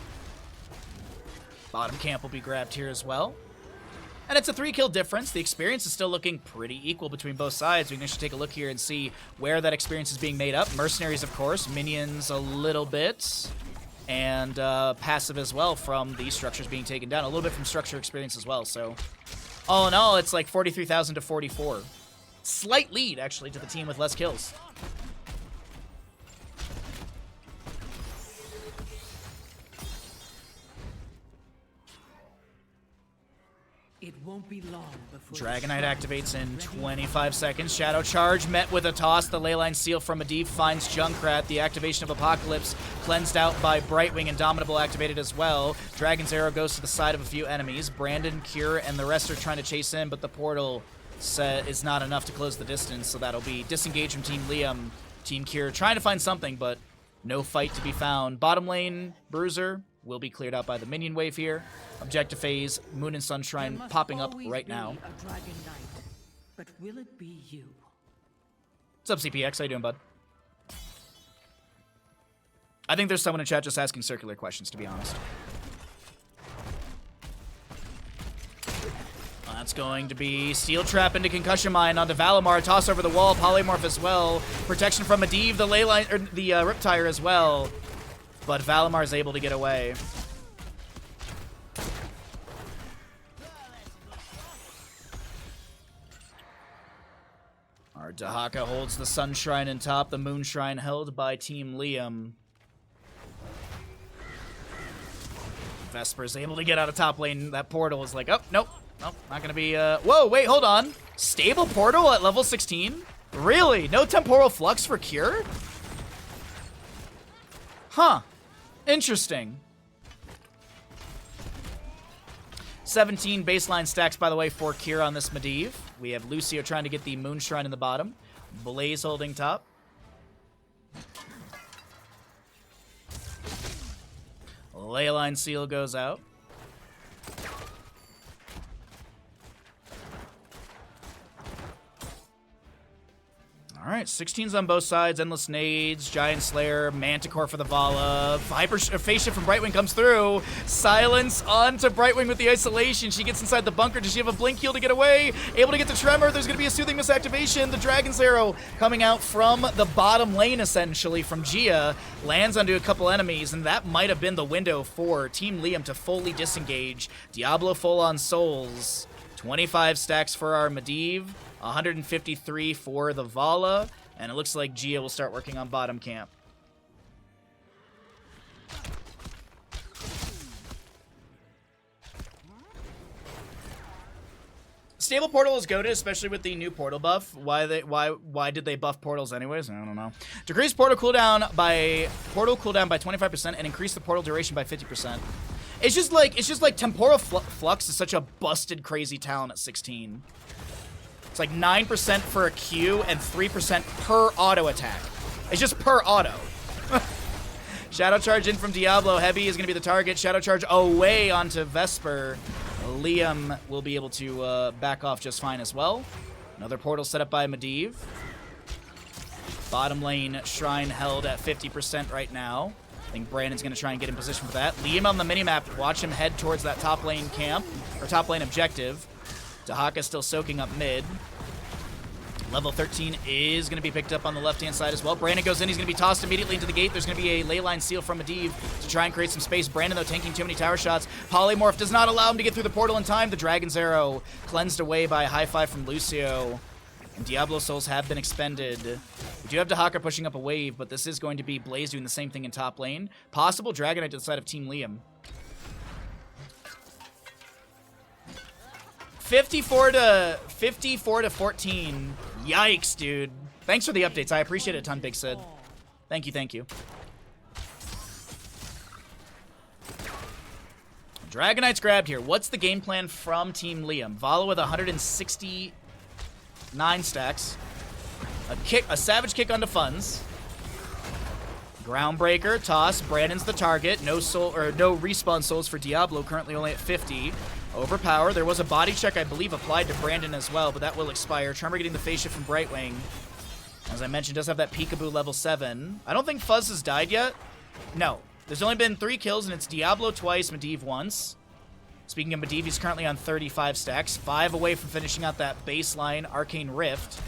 Bottom camp will be grabbed here as well. And it's a 3-kill difference. The experience is still looking pretty equal between both sides. We can actually take a look here and see where that experience is being made up. Mercenaries, of course. Minions, a little bit. And passive as well from the structures being taken down. A little bit from structure experience as well. So all in all, it's like 43,000 to 44. Slight lead, actually, to the team with less kills. It won't be long before Dragon Knight activates in 25 seconds. Shadow Charge met with a toss. The Leyline Seal from Medivh finds Junkrat. The activation of Apocalypse cleansed out by Brightwing. Indomitable activated as well. Dragon's Arrow goes to the side of a few enemies. Brandon, Kure, and the rest are trying to chase in, but the portal set is not enough to close the distance, so that'll be disengaged from Team Liam. Team Kure trying to find something, but no fight to be found. Bottom lane, Bruiser will be cleared out by the minion wave here. Objective phase, Moon and Sun Shrine popping up right now. A Dragon Knight, but will it be you? What's up, CPX? How you doing, bud? I think there's someone in chat just asking circular questions, to be honest. That's going to be Steel Trap into Concussion Mine onto Valimar. Toss over the wall, Polymorph as well. Protection from Medivh, the Leyline, or the Riptire as well. But Valimar is able to get away. Our Dahaka holds the Sun Shrine in top, the Moon Shrine held by Team Liam. Vesper is able to get out of top lane. That portal is like, oh, nope, not gonna be, whoa, wait, hold on. Stable portal at level 16? Really? No temporal flux for Kure? Huh. Interesting. 17 baseline stacks, by the way, for Kure on this Medivh. We have Lucio trying to get the Moon Shrine in the bottom. Blaze holding top. Leyline Seal goes out. right, 16s on both sides, Endless Nades, Giant Slayer, Manticore for the Vala. Phase Shift from Brightwing comes through. Silence onto Brightwing with the isolation. She gets inside the bunker. Does she have a blink heal to get away? Able to get the Tremor. There's going to be a Soothing Mist activation. The Dragon's Arrow coming out from the bottom lane, essentially, from Gia. Lands onto a couple enemies, and that might have been the window for Team Liam to fully disengage. Diablo full on souls. 25 stacks for our Medivh. 153 for the Vala, and it looks like Gia will start working on bottom camp. Stable Portal is goated, especially with the new portal buff. Why did they buff portals anyways? I don't know. Decrease portal cooldown by 25% and increase the portal duration by 50%. It's just like Temporal Flux is such a busted crazy talent at 16. It's like 9% for a Q and 3% per auto attack. It's just per auto. Shadow Charge in from Diablo. Heavy is going to be the target. Shadow Charge away onto Vesper. Liam will be able to back off just fine as well. Another portal set up by Medivh. Bottom lane Shrine held at 50% right now. I think Brandon's going to try and get in position for that. Liam on the minimap. Watch him head towards that top lane camp, or top lane objective. Dahaka still soaking up mid. Level 13 is going to be picked up on the left-hand side as well. Brandon goes in. He's going to be tossed immediately into the gate. There's going to be a leyline seal from Medivh to try and create some space. Brandon, though, tanking too many tower shots. Polymorph does not allow him to get through the portal in time. The Dragon's Arrow cleansed away by a high five from Lucio. And Diablo Souls have been expended. We do have Dahaka pushing up a wave, but this is going to be Blaze doing the same thing in top lane. Possible Dragonite to the side of Team Liam. 54 to 14. Yikes, dude. Thanks for the updates. I appreciate it a ton, Big Sid. Thank you, thank you. Dragonite's grabbed here. What's the game plan from Team Liam? Vala with 169 stacks. A savage kick onto Funds. Groundbreaker, toss. Brandon's the target. No respawn souls for Diablo, currently only at 50. Overpower. There was a body check, I believe, applied to Brandon as well, but that will expire. Tremor getting the phase shift from Brightwing. As I mentioned, does have that Peekaboo level 7. I don't think Fuzz has died yet. No. There's only been 3 kills, and it's Diablo twice, Medivh once. Speaking of Medivh, he's currently on 35 stacks. 5 away from finishing out that baseline Arcane Rift.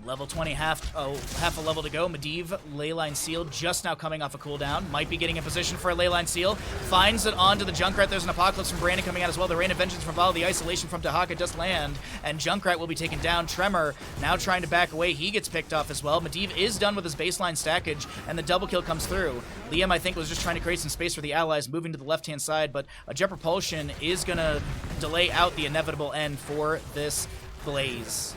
Level 20, half a level to go. Medivh, Leyline Seal, just now coming off a cooldown. Might be getting in position for a Leyline Seal. Finds it onto the Junkrat. There's an Apocalypse from Brandon coming out as well. The Rain of Vengeance from Vala. The Isolation from Dahaka just land. And Junkrat will be taken down. Tremor now trying to back away. He gets picked off as well. Medivh is done with his baseline stackage, and the double kill comes through. Liam, I think, was just trying to create some space for the allies, moving to the left-hand side, but a Jet Propulsion is going to delay out the inevitable end for this Blaze.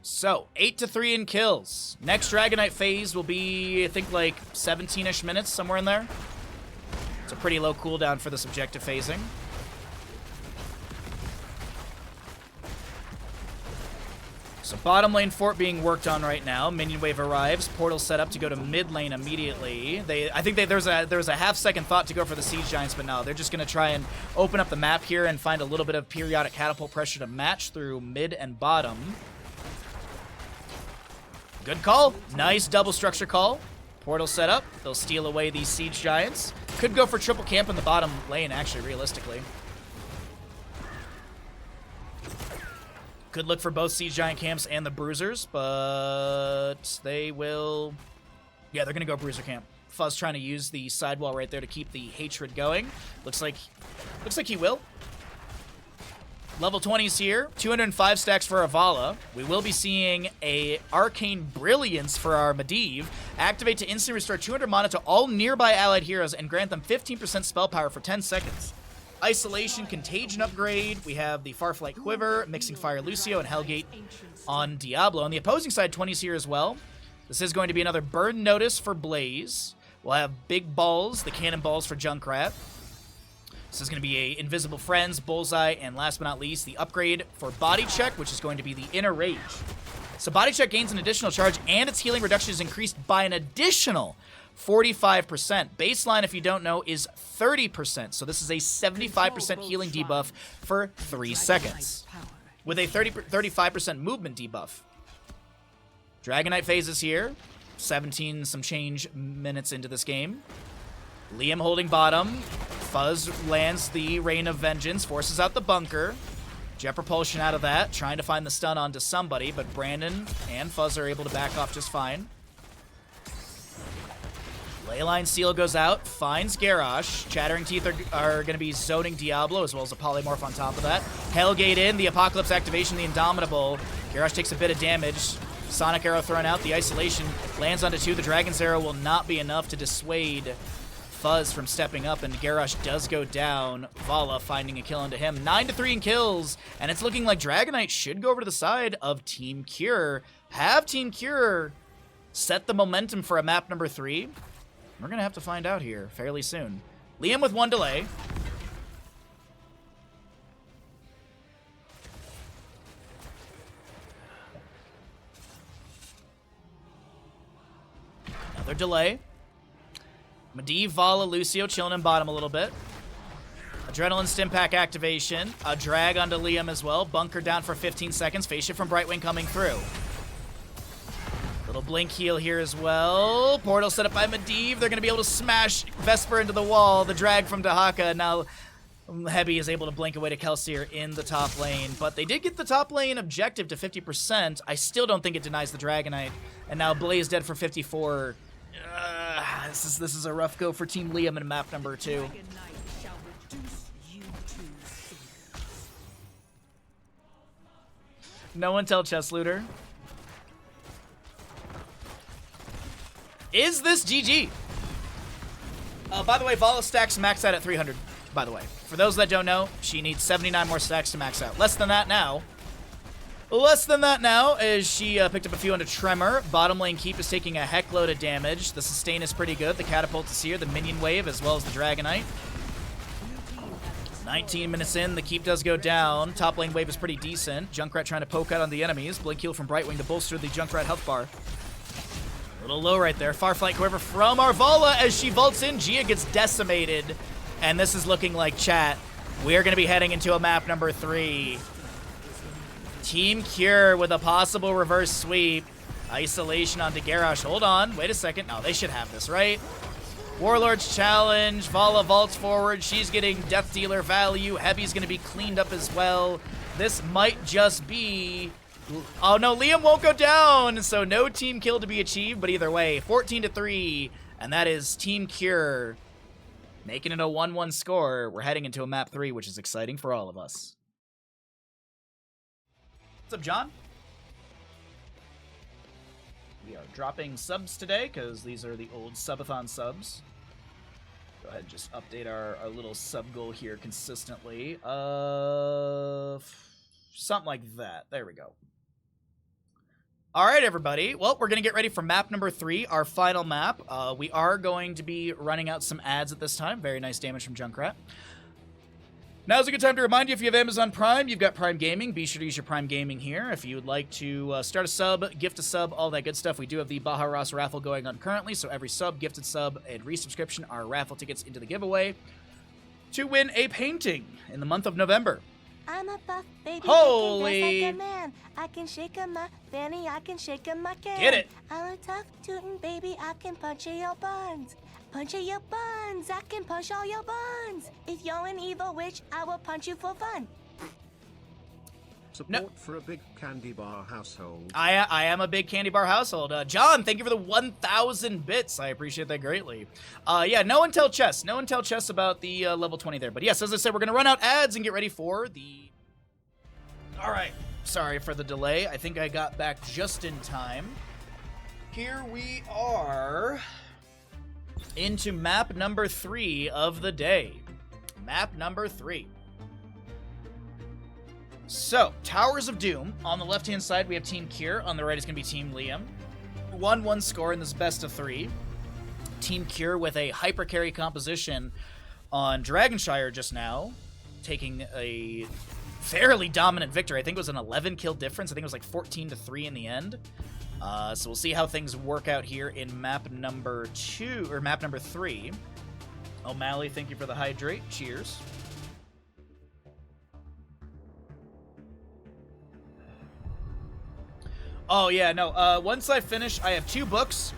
So, 8-3 in kills. Next Dragonite phase will be, I think, like 17-ish minutes, somewhere in there. It's a pretty low cooldown for this objective phasing. So bottom lane fort being worked on right now. Minion wave arrives. Portal set up to go to mid lane immediately. I think there was a half-second thought to go for the Siege Giants, but no, they're just going to try and open up the map here and find a little bit of periodic catapult pressure to match through mid and bottom. Good call. Nice double structure call. Portal set up. They'll steal away these Siege Giants. Could go for triple camp in the bottom lane, actually, realistically. Could look for both Siege Giant camps and the Bruisers, but they will... Yeah, they're going to go Bruiser camp. Fuzz trying to use the sidewall right there to keep the hatred going. Looks like he will. Level 20s here. 205 stacks for Avala. We will be seeing a Arcane Brilliance for our Medivh. Activate to instantly restore 200 mana to all nearby allied heroes and grant them 15% spell power for 10 seconds. Isolation, Contagion upgrade. We have the Farflight Quiver, Mixing Fire Lucio, and Hellgate on Diablo. On the opposing side, 20s here as well. This is going to be another Burn Notice for Blaze. We'll have Big Balls, the Cannonballs for Junkrat. This is going to be a Invisible Friends, Bullseye, and last but not least, the upgrade for Body Check, which is going to be the Inner Rage. So Body Check gains an additional charge, and its healing reduction is increased by an additional 45%. Baseline, if you don't know, is 30%. So this is a 75% healing debuff for 3 seconds. With a 35% movement debuff. Dragonite phases here. 17 some change minutes into this game. Liam holding bottom. Fuzz lands the Rain of Vengeance, forces out the bunker. Jet propulsion out of that, trying to find the stun onto somebody, but Brandon and Fuzz are able to back off just fine. Leyline Seal goes out, finds Garrosh. Chattering Teeth are going to be zoning Diablo, as well as a Polymorph on top of that. Hellgate in, the Apocalypse activation, the Indomitable. Garrosh takes a bit of damage. Sonic Arrow thrown out, the Isolation lands onto 2. The Dragon's Arrow will not be enough to dissuade Fuzz from stepping up, and Garrosh does go down. Vala finding a kill into him. 9-3 in kills, and it's looking like Dragonite should go over to the side of Team Kure. Have Team Kure set the momentum for a map number 3? We're going to have to find out here fairly soon. Liam with 1 delay. Another delay. Medivh, Vala, Lucio chilling in bottom a little bit. Adrenaline Stimpak activation. A drag onto Liam as well. Bunker down for 15 seconds. Phase shift from Brightwing coming through. Little blink heal here as well. Portal set up by Medivh. They're going to be able to smash Vesper into the wall. The drag from Dahaka. Now Heavy is able to blink away to Kelsier in the top lane. But they did get the top lane objective to 50%. I still don't think it denies the Dragonite. And now Blaze dead for 54. This is a rough go for Team Liam in map number 2. No one tell Chess Looter. Is this GG? By the way, Vala stacks max out at 300, by the way. For those that don't know, she needs 79 more stacks to max out. Less than that now. Less than that now, as she picked up a few into Tremor. Bottom lane Keep is taking a heck load of damage. The sustain is pretty good. The Catapult is here, the Minion Wave, as well as the Dragonite. 19 minutes in, the Keep does go down. Top lane wave is pretty decent. Junkrat trying to poke out on the enemies. Blink heal from Brightwing to bolster the Junkrat health bar. A little low right there. Farflight Quiver from Arvala as she vaults in. Gia gets decimated. And this is looking like, chat, we're going to be heading into a map number 3. Team Kure with a possible reverse sweep. Isolation onto Garrosh. Hold on. Wait a second. No, they should have this, right? Warlord's challenge. Vala vaults forward. She's getting Death Dealer value. Heavy's going to be cleaned up as well. This might just be... Oh, no. Liam won't go down. So no team kill to be achieved. But either way, 14-3. And that is Team Kure making it a 1-1 score. We're heading into a map 3, which is exciting for all of us. What's up, John? We are dropping subs today because these are the old subathon subs. Go ahead and just update our little sub goal here consistently. Something like that. There we go. All right, everybody. Well, we're going to get ready for map number 3, our final map. We are going to be running out some ads at this time. Very nice damage from Junkrat. Now's a good time to remind you, if you have Amazon Prime, you've got Prime Gaming. Be sure to use your Prime Gaming here. If you would like to start a sub, gift a sub, all that good stuff, we do have the Baja Ross raffle going on currently. So every sub, gifted sub, and resubscription are raffle tickets into the giveaway to win a painting in the month of November. I'm a buff baby. Holy! Like a man. I can shake my fanny, I can shake my can. Get it! I'm a tough tootin' baby, I can punch your buns. Punch your buns, I can punch all your buns. If you're an evil witch, I will punch you for fun. Support for a big candy bar household. I am a big candy bar household. John, thank you for the 1,000 bits. I appreciate that greatly. Yeah, no one tell Chess. No one tell Chess about the level 20 there. But yes, as I said, we're going to run out ads and get ready for the... All right. Sorry for the delay. I think I got back just in time. Here we are into map number 3 of the day. Map number 3. So, Towers of Doom. On the left-hand side, we have Team Kure. On the right is going to be Team Liam. 1-1 score in this best of 3. Team Kure with a hyper carry composition on Dragonshire just now, taking a fairly dominant victory. I think it was an 11 kill difference. I think it was like 14-3 in the end. So we'll see how things work out here in map number 2, or map number 3. O'Malley, thank you for the hydrate. Cheers. Oh, yeah, no. Once I finish, I have 2 books.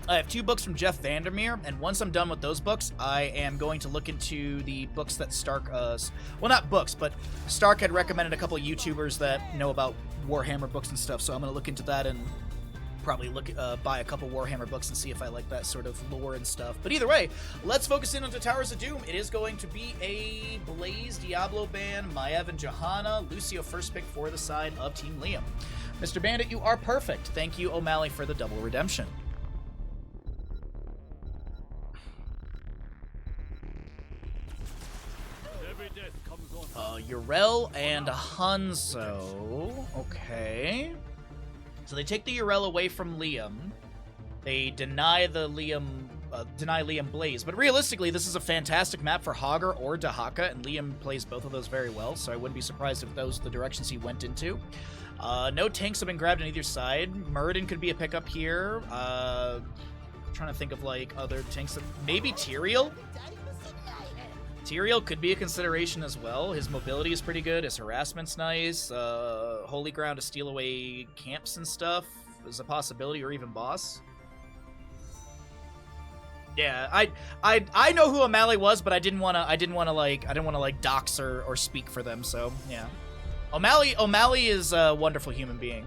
I have 2 books from Jeff Vandermeer, and once I'm done with those books, I am going to look into the books that Stark, well, not books, but Stark had recommended a couple of YouTubers that know about Warhammer books and stuff, so I'm going to look into that and probably buy a couple Warhammer books and see if I like that sort of lore and stuff. But either way, let's focus in on the Towers of Doom. It is going to be a Blaze Diablo ban, Maev and Johanna, Lucio first pick for the side of Team Liam. Mr. Bandit, you are perfect. Thank you, O'Malley, for the double redemption. Yrel and Hanzo. Okay. So they take the Yrel away from Liam. They deny the Liam Blaze. But realistically, this is a fantastic map for Hogger or Dahaka, and Liam plays both of those very well, so I wouldn't be surprised if those are the directions he went into. No tanks have been grabbed on either side. Muradin could be a pickup here. Trying to think of, like, other tanks. Maybe Tyrael? Tyrael could be a consideration as well. His mobility is pretty good. His harassment's nice. Holy Ground to steal away camps and stuff is a possibility, or even boss. Yeah, I know who O'Malley was, but I didn't want to like dox or speak for them. So yeah, O'Malley is a wonderful human being.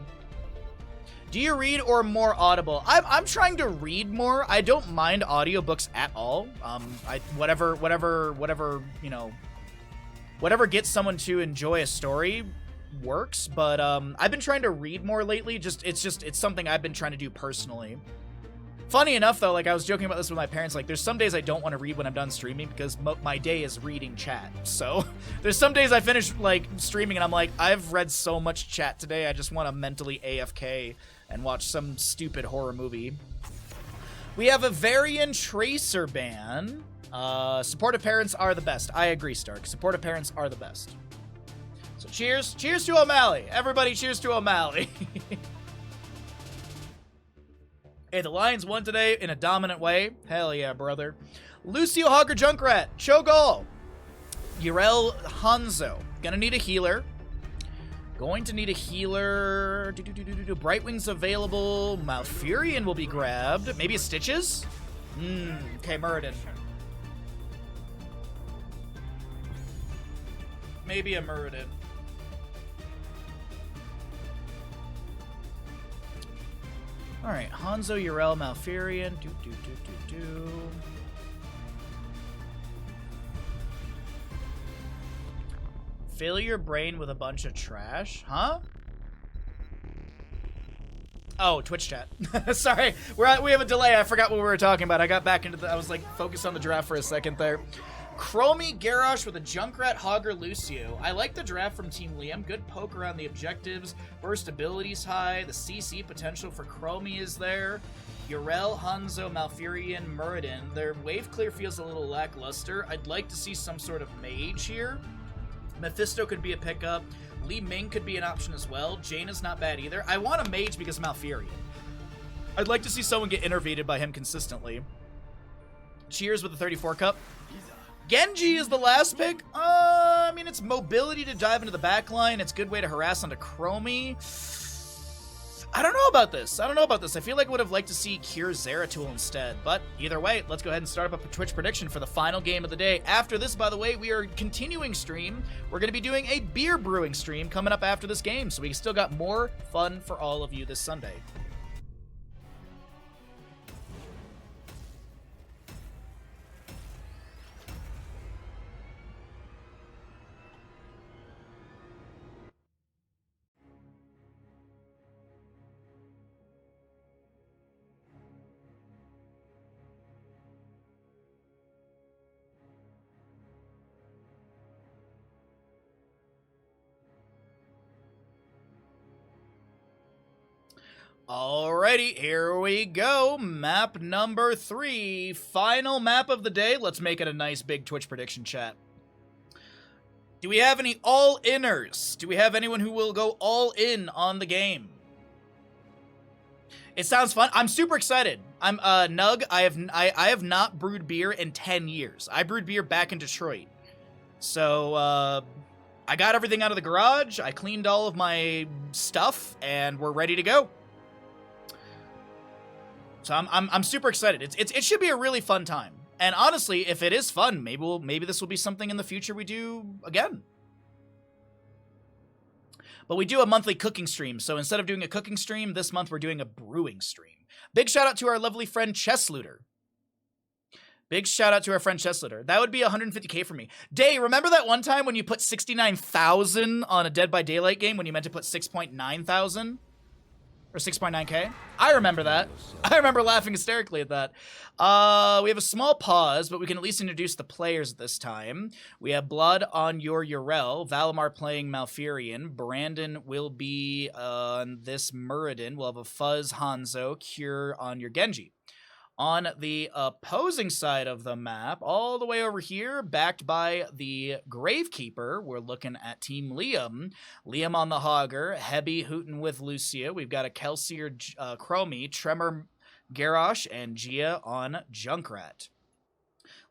Do you read or more Audible? I'm trying to read more. I don't mind audiobooks at all. Whatever gets someone to enjoy a story works. But I've been trying to read more lately. It's something I've been trying to do personally. Funny enough, though, like I was joking about this with my parents, like there's some days I don't want to read when I'm done streaming because my day is reading chat. So there's some days I finish like streaming and I'm like, I've read so much chat today, I just want to mentally AFK and watch some stupid horror movie. We have a Varian Tracer ban. Supportive parents are the best. I agree, Stark. Supportive parents are the best. So cheers. Cheers to O'Malley. Everybody cheers to O'Malley. Hey, the Lions won today in a dominant way. Hell yeah, brother. Lucio Hogger Junkrat. Cho'Gall. Yrel Hanzo. Gonna need a healer. Going to need a healer. Brightwing's available. Malfurion will be grabbed. Maybe a Stitches? Okay, Muradin. Maybe a Muradin. Alright, Hanzo, Yrel, Malfurion. Fill your brain with a bunch of trash? Huh? Oh, Twitch chat. Sorry, we have a delay. I forgot what we were talking about. I got back into I was like focused on the draft for a second there. Chromie Garrosh with a Junkrat, Hogger, Lucio. I like the draft from Team Liam. Good poke around the objectives. Burst ability's high. The CC potential for Chromie is there. Yrel, Hanzo, Malfurion, Muradin. Their wave clear feels a little lackluster. I'd like to see some sort of mage here. Mephisto could be a pickup. Li Ming could be an option as well. Jaina's not bad either. I want a mage because of Malfurion. I'd like to see someone get innervated by him consistently. Cheers with the 34 cup. Genji is the last pick. I mean, it's mobility to dive into the back line. It's a good way to harass onto Chromie. I don't know about this. I feel like I would have liked to see Kure Zeratul instead. But either way, let's go ahead and start up a Twitch prediction for the final game of the day. After this, by the way, we are continuing stream. We're going to be doing a beer brewing stream coming up after this game. So we still got more fun for all of you this Sunday. Alrighty, here we go. Map number 3. Final map of the day. Let's make it a nice big Twitch prediction chat. Do we have any all-inners? Do we have anyone who will go all in on the game? It sounds fun. I'm super excited. I'm Nug. I have not brewed beer in 10 years. I brewed beer back in Detroit. So I got everything out of the garage. I cleaned all of my stuff, and we're ready to go. So I'm super excited. It should be a really fun time. And honestly, if it is fun, maybe this will be something in the future we do again. But we do a monthly cooking stream, so instead of doing a cooking stream, this month we're doing a brewing stream. Big shout out to our lovely friend Chess Looter. Big shout out to our friend Chess Looter. That would be 150k for me. Day, remember that one time when you put 69,000 on a Dead by Daylight game when you meant to put 6.9 thousand? Or 6.9k? I remember that. I remember laughing hysterically at that. We have a small pause, but we can at least introduce the players this time. We have Blood on your Urel, Valimar playing Malfurion, Brandon will be on this Muradin, we'll have a Fuzz Hanzo, Kure on your Genji. On the opposing side of the map, all the way over here, backed by the Gravekeeper, we're looking at Team Liam. Liam on the Hogger, Hebby hootin' with Lucia. We've got a Kelsier Chromie, Tremor Garrosh, and Gia on Junkrat.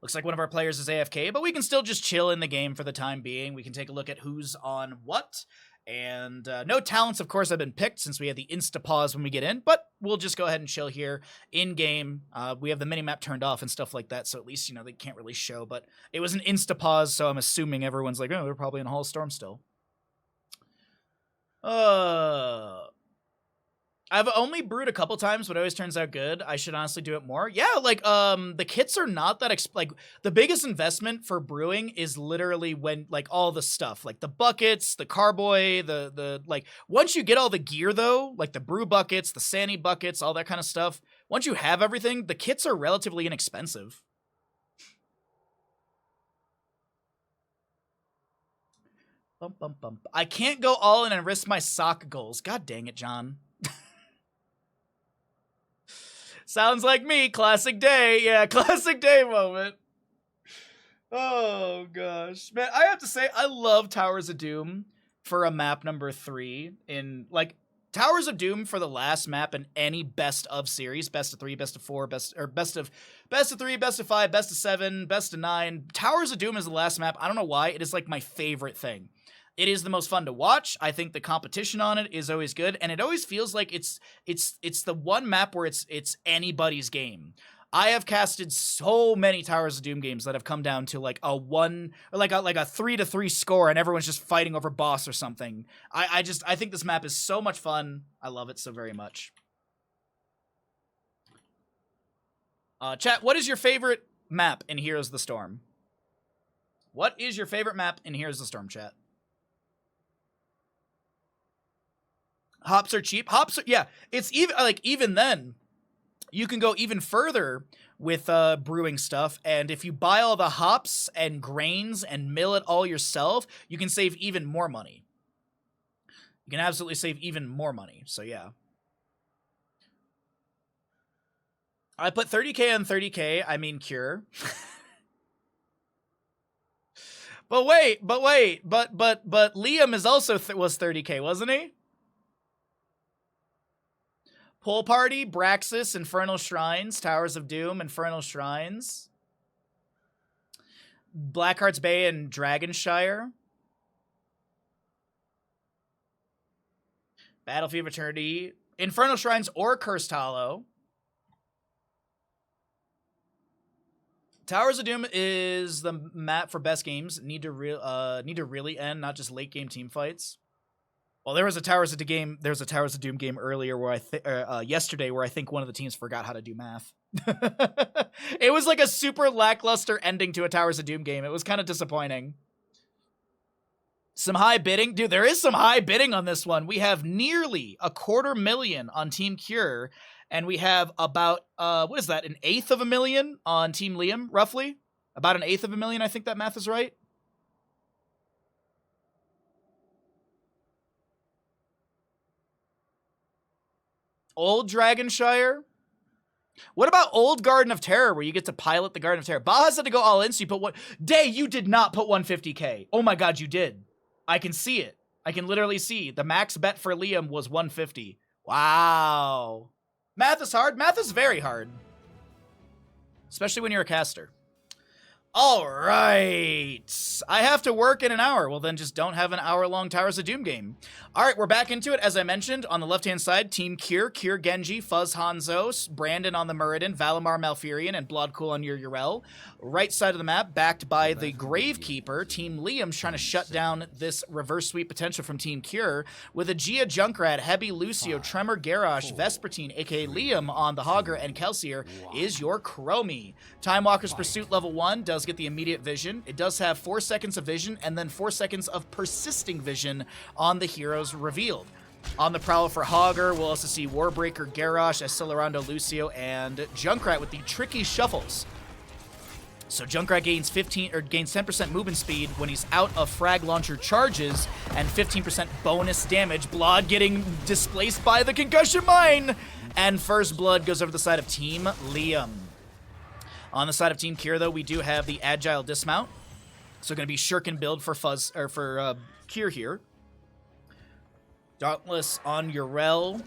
Looks like one of our players is AFK, but we can still just chill in the game for the time being. We can take a look at who's on what. And no talents, of course, have been picked since we had the insta-pause when we get in, but we'll just go ahead and chill here in-game. We have the minimap turned off and stuff like that, so at least, you know, they can't really show, but it was an insta-pause, so I'm assuming everyone's like, oh, they're probably in Hall of Storm still. I've only brewed a couple times, but it always turns out good. I should honestly do it more. Yeah, like, the kits are not that, like, the biggest investment for brewing is literally when, like, all the stuff, like the buckets, the carboy, like, once you get all the gear, though, like the brew buckets, the Sani buckets, all that kind of stuff, once you have everything, the kits are relatively inexpensive. Bum, bum, bum. I can't go all in and risk my sock goals. God dang it, John. Sounds like me. Classic day. Yeah, classic day moment. Oh, gosh. Man, I have to say, I love Towers of Doom for a map number 3 in, like, Towers of Doom for the last map in any best of series, best of 3, best of 4, best of 3, best of 5, best of 7, best of 9. Towers of Doom is the last map. I don't know why. It is, like, my favorite thing. It is the most fun to watch. I think the competition on it is always good, and it always feels like it's the one map where it's anybody's game. I have casted so many Towers of Doom games that have come down to like a 1 or like a 3-3 score, and everyone's just fighting over boss or something. I think this map is so much fun. I love it so very much. Chat, what is your favorite map in Heroes of the Storm? What is your favorite map in Heroes of the Storm, chat? Hops are cheap. Hops are, yeah, it's even then, you can go even further with brewing stuff, and if you buy all the hops and grains and mill it all yourself, you can save even more money. You can absolutely save even more money, so yeah. I put 30k on 30k, I mean Kure. But Liam is also was 30k, wasn't he? Pool Party, Braxis, Infernal Shrines, Towers of Doom, Infernal Shrines. Blackheart's Bay and Dragonshire. Battlefield of Eternity, Infernal Shrines or Cursed Hollow. Towers of Doom is the map for best games. Need to really end, not just late game team fights. Well, there was a Towers of Doom game earlier where yesterday where I think one of the teams forgot how to do math. It was like a super lackluster ending to a Towers of Doom game. It was kind of disappointing. Some high bidding. Dude, there is some high bidding on this one. We have nearly $250,000 on Team Kure, and we have about, what is that, $1/8 on Team Liam, roughly? About $1/8 I think that math is right. Old Dragonshire. What about old Garden of Terror where you get to pilot the Garden of Terror? Baha said to go all in, so you put what? Day, you did not put 150K. Oh my god, you did. I can see it. I can literally see. The max bet for Liam was 150. Wow. Math is hard. Math is very hard. Especially when you're a caster. All right. I have to work in an hour. Well, then just don't have an hour-long Towers of Doom game. All right, we're back into it. As I mentioned, on the left-hand side, Team Kure, Kure Genji, Fuzz Hanzo, Brandon on the Muradin, Valimar Malfurion, and Bloodcool on your Yrel. Right side of the map, backed by the Gravekeeper, Team Liam's trying to shut down this reverse sweep potential from Team Kure with a Gia Junkrat, Hebi Lucio, Tremor Garrosh, Vespertine, aka Liam on the Hogger, and Kelsier is your Chromie. Time Walker's Pursuit level 1 does get the immediate vision. It does have 4 seconds of vision and then 4 seconds of persisting vision on the heroes revealed. On the prowl for Hogger, we'll also see Warbreaker, Garrosh, Accelerando, Lucio, and Junkrat with the tricky shuffles. So Junkrat gains 10% movement speed when he's out of frag launcher charges and 15% bonus damage. Blood getting displaced by the concussion mine, and first blood goes over the side of Team Liam. On the side of Team Kure, though, we do have the Agile Dismount. So going to be Shuriken build for Kure here. Dauntless on Yrel.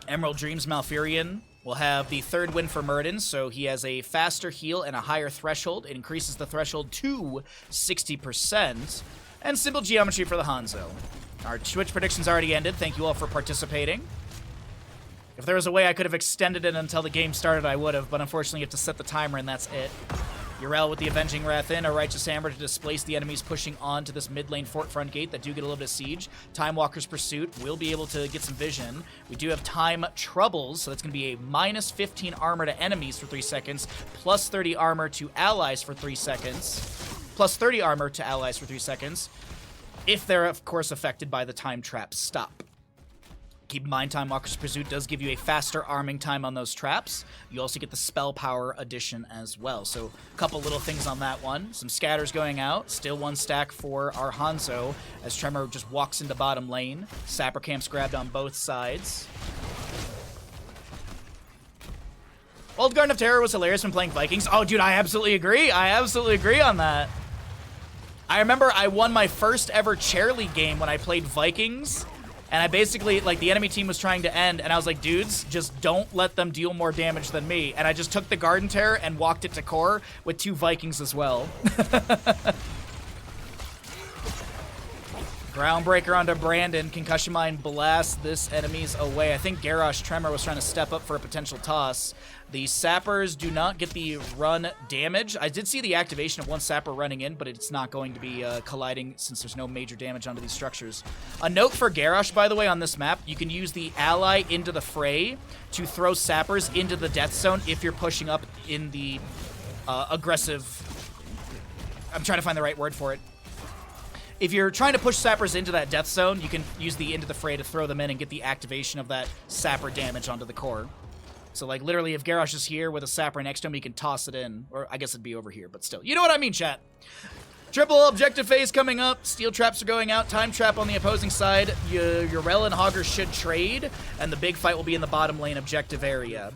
Emerald Dreams Malfurion will have the third win for Muradin, so he has a faster heal and a higher threshold. It increases the threshold to 60%. And simple geometry for the Hanzo. Our Twitch predictions already ended. Thank you all for participating. If there was a way I could have extended it until the game started, I would have, but unfortunately you have to set the timer and that's it. Yrel with the Avenging Wrath in, a Righteous Hammer to displace the enemies pushing onto this mid lane fort front gate that do get a little bit of siege. Time Walker's Pursuit will be able to get some vision. We do have Time Troubles, so that's going to be a minus 15 armor to enemies for 3 seconds, plus 30 armor to allies for 3 seconds, plus 30 armor to allies for 3 seconds, if they're, of course, affected by the time trap stop. Keep in mind, Time Walker's Pursuit does give you a faster arming time on those traps. You also get the Spell Power addition as well. So, a couple little things on that one. Some scatters going out. Still 1 stack for our Hanzo as Tremor just walks into bottom lane. Sapper Camp's grabbed on both sides. Old Garden of Terror was hilarious when playing Vikings. Oh, dude, I absolutely agree. I absolutely agree on that. I remember I won my first ever chair league game when I played Vikings. And I basically, like, the enemy team was trying to end, and I was like, dudes, just don't let them deal more damage than me. And I just took the Garden Terror and walked it to core with 2 Vikings as well. Groundbreaker onto Brandon. Concussion Mine blasts this enemies away. I think Garrosh Tremor was trying to step up for a potential toss. The Sappers do not get the run damage. I did see the activation of 1 Sapper running in, but it's not going to be colliding since there's no major damage onto these structures. A note for Garrosh, by the way, on this map, you can use the ally into the fray to throw Sappers into the death zone if you're pushing up in the aggressive... I'm trying to find the right word for it. If you're trying to push Sappers into that death zone, you can use the into the fray to throw them in and get the activation of that Sapper damage onto the core. So, like, literally, if Garrosh is here with a Sapper next to him, he can toss it in. Or, I guess it'd be over here, but still. You know what I mean, chat. Triple objective phase coming up. Steel traps are going out. Time trap on the opposing side. Yrel and Hogger should trade, and the big fight will be in the bottom lane objective area.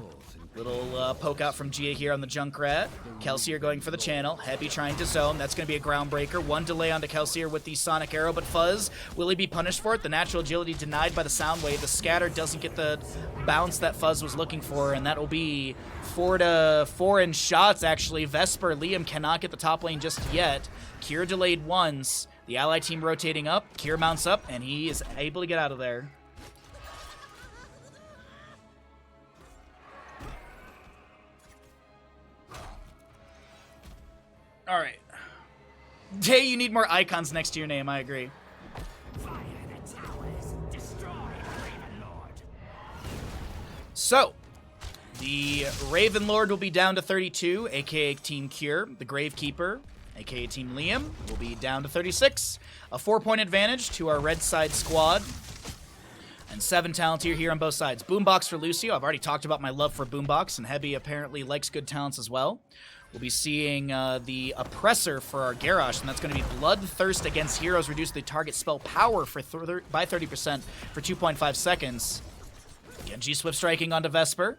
Little poke out from Gia here on the Junkrat. Kelsier going for the channel. Heavy trying to zone. That's going to be a Groundbreaker. 1 delay onto Kelsier with the Sonic Arrow, but Fuzz, will he be punished for it? The natural agility denied by the Sound Wave. The scatter doesn't get the bounce that Fuzz was looking for, and that will be 4 to 4 in shots, actually. Vesper, Liam cannot get the top lane just yet. Kure delayed once. The ally team rotating up. Kure mounts up, and he is able to get out of there. All right. Jay, you need more icons next to your name. I agree. So, the Raven Lord will be down to 32, aka Team Kure. The Gravekeeper, aka Team Liam, will be down to 36. A 4-point advantage to our red side squad. And 7 talent here on both sides. Boombox for Lucio. I've already talked about my love for Boombox, and Hebi apparently likes good talents as well. We'll be seeing the Oppressor for our Garrosh, and that's going to be Bloodthirst against heroes. Reduce the target spell power by 30% for 2.5 seconds. Genji Swift Striking onto Vesper.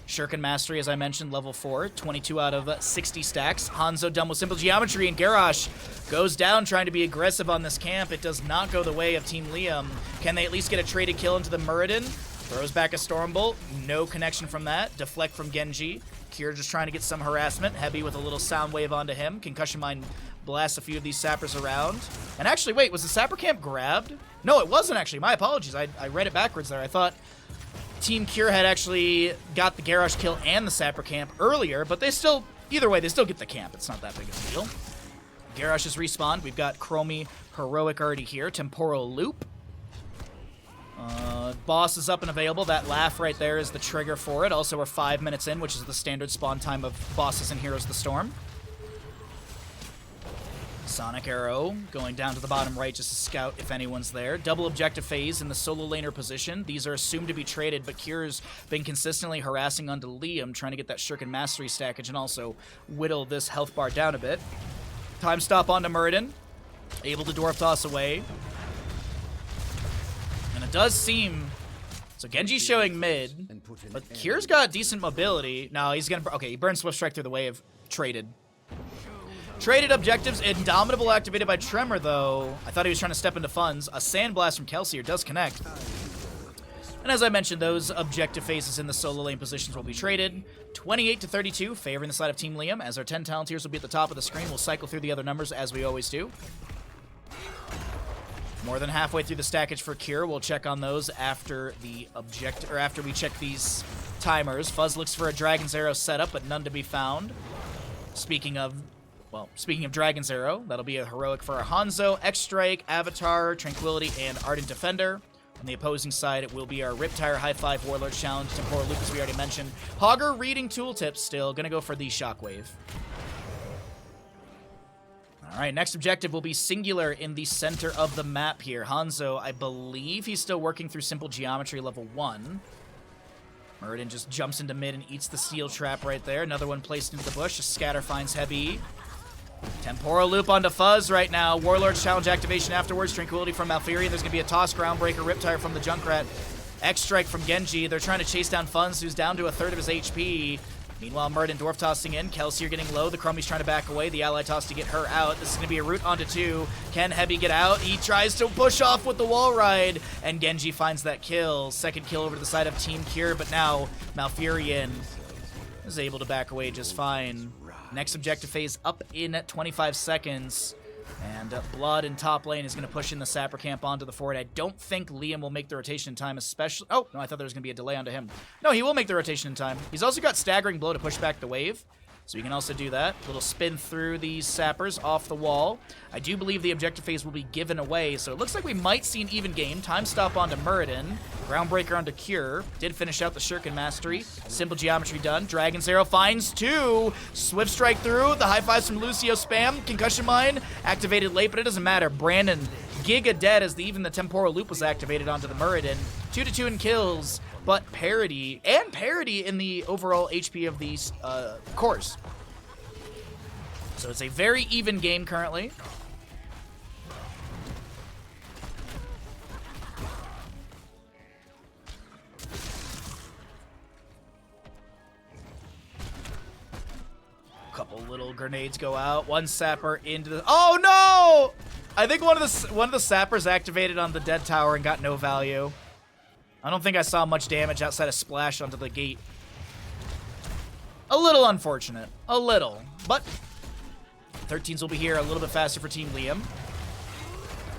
Shuriken Mastery, as I mentioned, level 4, 22 out of 60 stacks. Hanzo done with Simple Geometry, and Garrosh goes down trying to be aggressive on this camp. It does not go the way of Team Liam. Can they at least get a traded kill into the Muradin? Throws back a Stormbolt. No connection from that. Deflect from Genji. Kure just trying to get some harassment. Heavy with a little sound wave onto him. Concussion Mine blasts a few of these sappers around. And actually, wait, was the sapper camp grabbed? No, it wasn't actually. My apologies. I read it backwards there. I thought Team Kure had actually got the Garrosh kill and the sapper camp earlier, but they still, either way, they still get the camp. It's not that big of a deal. Garrosh has respawned. We've got Chromie Heroic already here. Temporal Loop. Boss is up and available. That laugh right there is the trigger for it. Also, we're 5 minutes in, which is the standard spawn time of bosses in Heroes of the Storm. Sonic Arrow going down to the bottom right just to scout if anyone's there. Double objective phase in the solo laner position. These are assumed to be traded, but Kure's been consistently harassing onto Liam, trying to get that Shuriken Mastery stackage and also whittle this health bar down a bit. Time stop onto Muradin. Able to Dwarf Toss away. And it does seem... So Genji's showing mid, but Kure's got decent mobility. No, he's gonna... Okay, he burns Swift Strike through the wave. Traded. Traded objectives. Indomitable activated by Tremor, though. I thought he was trying to step into funds. A Sandblast from Kelsier does connect. And as I mentioned, those objective phases in the solo lane positions will be traded. 28 to 32, favoring the side of Team Liam, as our 10 Talontiers will be at the top of the screen. We'll cycle through the other numbers as we always do. More than halfway through the stackage for Kure. We'll check on those after the after we check these timers. Fuzz looks for a Dragon's Arrow setup, but none to be found. Speaking of Dragon's Arrow, that'll be a heroic for our Hanzo, X-Strike, Avatar, Tranquility, and Ardent Defender. On the opposing side, it will be our Riptire High Five Warlord Challenge, Temporal Loop, as we already mentioned. Hogger reading tooltips still, gonna go for the Shockwave. All right, next objective will be Singular in the center of the map here. Hanzo, I believe he's still working through Simple Geometry level 1. Muradin just jumps into mid and eats the Steel Trap right there. Another one placed into the bush. A Scatter finds Heavy. Temporal Loop onto Fuzz right now. Warlord's Challenge activation afterwards. Tranquility from Malfurion. There's going to be a Toss, Groundbreaker, Riptire from the Junkrat. X-Strike from Genji. They're trying to chase down Fuzz, who's down to a third of his HP. Meanwhile, Muradin Dwarf tossing in. Kelsier getting low. The Chromie's trying to back away. The ally toss to get her out. This is going to be a route onto 2. Can Heavy get out? He tries to push off with the wall ride, and Genji finds that kill. Second kill over to the side of Team Kure, but now Malfurion is able to back away just fine. Next objective phase up in 25 seconds. And Blood in top lane is going to push in the Sapper camp onto the fort. I don't think Liam will make the rotation in time, especially... Oh, no, I thought there was going to be a delay onto him. No, he will make the rotation in time. He's also got Staggering Blow to push back the wave, so he can also do that. Little spin through these Sappers off the wall. I do believe the objective phase will be given away, so it looks like we might see an even game. Time stop onto Muradin. Groundbreaker onto Kure. Did finish out the Shuriken Mastery. Simple Geometry done. Dragon's Arrow finds 2. Swift Strike through. The high fives from Lucio spam. Concussion Mine activated late, but it doesn't matter. Brandon Giga dead as even the Temporal Loop was activated onto the Muradin. 2-2 in kills, but parity in the overall HP of these cores. So it's a very even game currently. Couple little grenades go out. One sapper into the... Oh no! I think one of the sappers activated on the dead tower and got no value. I don't think I saw much damage outside of splash onto the gate. A little unfortunate. A little. But 13s will be here a little bit faster for Team Liam.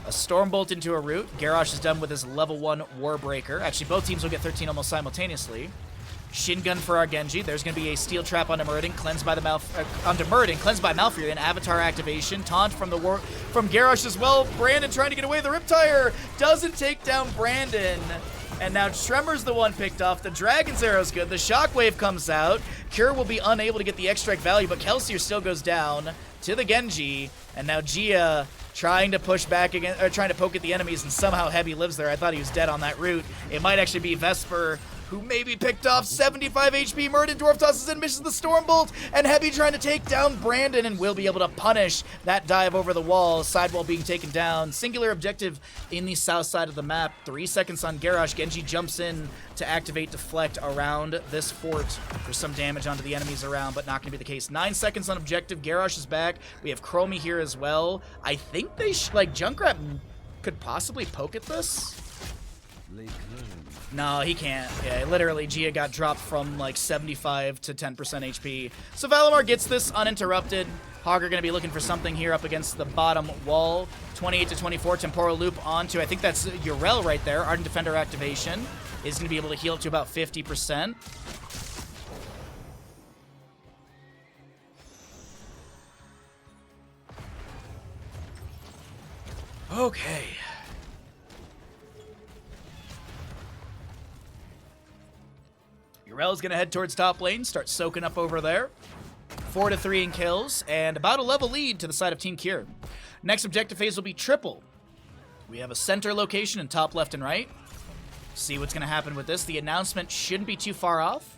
A Stormbolt into a root. Garrosh is done with his level 1 Warbreaker. Actually, both teams will get 13 almost simultaneously. Shin Gun for our Genji. There's going to be a Steel Trap onto Muradin, cleansed by cleansed by Malfurion. Avatar activation, taunt from Garrosh as well. Brandon trying to get away. The Riptire doesn't take down Brandon. And now Tremor's the one picked off. The Dragon's Arrow's good. The Shockwave comes out. Kure will be unable to get the X-Strike value, but Kelsier still goes down to the Genji. And now Gia trying to push back again, or trying to poke at the enemies, and somehow Heavy lives there. I thought he was dead on that route. It might actually be Vesper who maybe picked off 75 HP. Murden Dwarf tosses in, misses the Stormbolt, and Heavy trying to take down Brandon and will be able to punish that dive over the wall. Sidewall being taken down. Singular objective in the south side of the map. 3 seconds on Garrosh. Genji jumps in to activate Deflect around this fort for some damage onto the enemies around, but not going to be the case. 9 seconds on objective. Garrosh is back. We have Chromie here as well. I think they like Junkrat could possibly poke at this. No, he can't. Yeah, literally, Gia got dropped from like 75 to 10% HP. So Valimar gets this uninterrupted. Hogger going to be looking for something here up against the bottom wall. 28 to 24, Temporal Loop onto, I think that's Yrel right there. Ardent Defender activation is going to be able to heal up to about 50%. Okay. Yrel's going to head towards top lane, start soaking up over there. 4 to 3 in kills, and about a level lead to the side of Team Kure. Next objective phase will be triple. We have a center location in top left and right. See what's going to happen with this. The announcement shouldn't be too far off.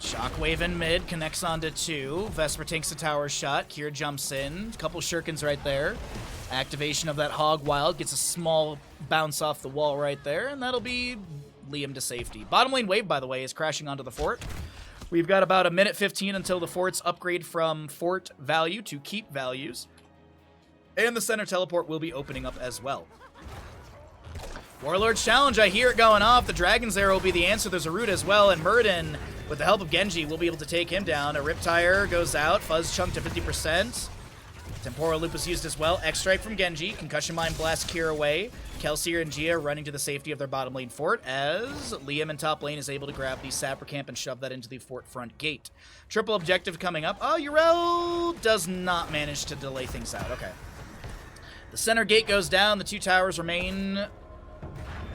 Shockwave in mid, connects onto 2. Vesper takes a tower shot. Kure jumps in. Couple shurikens right there. Activation of that Hog Wild gets a small bounce off the wall right there, and that'll be Liam to safety. Bottom lane wave, by the way, is crashing onto the fort. We've got about a minute 15 until the forts upgrade from fort value to keep values. And the center teleport will be opening up as well. Warlord's Challenge, I hear it going off. The Dragon's Arrow will be the answer. There's a root as well, and Murden, with the help of Genji, will be able to take him down. A Riptire goes out. Fuzz chunk to 50%. Temporal Loop is used as well. X-Strike from Genji. Concussion Mine blasts Kure away. Kelsier and Gia running to the safety of their bottom lane fort as Liam in top lane is able to grab the Sapper Camp and shove that into the fort front gate. Triple objective coming up. Oh, Yrel does not manage to delay things out. Okay. The center gate goes down. The 2 towers remain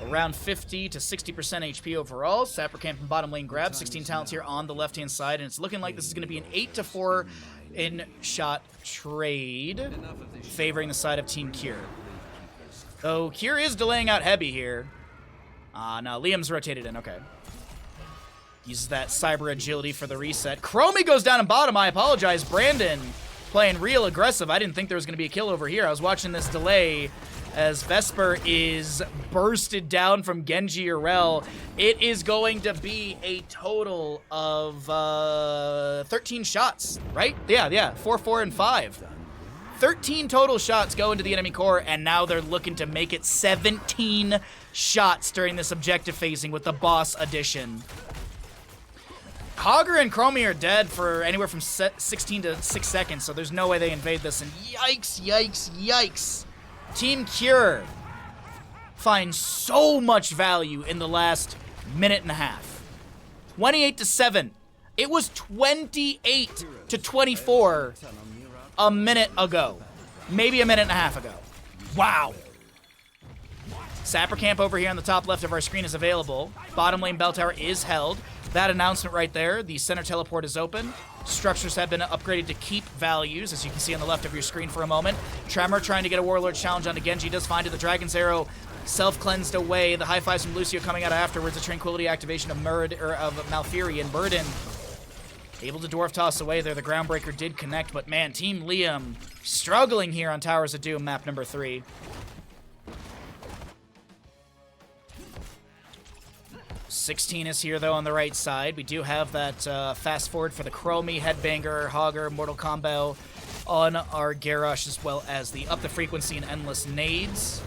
around 50 to 60% HP overall. Sapper Camp and bottom lane grab. 16 talents here on the left-hand side, and it's looking like this is going to be an 8 to 4 in shot trade, favoring the side of Team Kure. Oh, Kure is delaying out Heavy here. No, Liam's rotated in. Okay. Uses that cyber agility for the reset. Chromie goes down in bottom. I apologize. Brandon playing real aggressive. I didn't think there was going to be a kill over here. I was watching this delay as Vesper is bursted down from Genji Yrel. It is going to be a total of 13 shots, right? Yeah, 4, 4, and 5. 13 total shots go into the enemy core, and now they're looking to make it 17 shots during this objective phasing with the boss addition. Hogger and Chromie are dead for anywhere from 16 to 6 seconds, so there's no way they invade this, and yikes, yikes, yikes. Team Kure finds so much value in the last minute and a half. 28 to 7. It was 28 to 24 a minute ago. Maybe a minute and a half ago. Wow. Sapper Camp over here on the top left of our screen is available. Bottom lane bell tower is held. That announcement right there, the center teleport is open. Structures have been upgraded to keep values, as you can see on the left of your screen for a moment. Tremor trying to get a Warlord challenge onto Genji, does find it. The Dragon's Arrow self-cleansed away. The high fives from Lucio coming out afterwards. A Tranquility activation of Malfuri and Burden. Able to Dwarf toss away there. The Groundbreaker did connect, but man, Team Liam struggling here on Towers of Doom, map number 3. $16 is here, though, on the right side. We do have that fast forward for the Chromie, Headbanger, Hogger, Mortal Combo on our Garrosh, as well as the up the frequency and endless nades.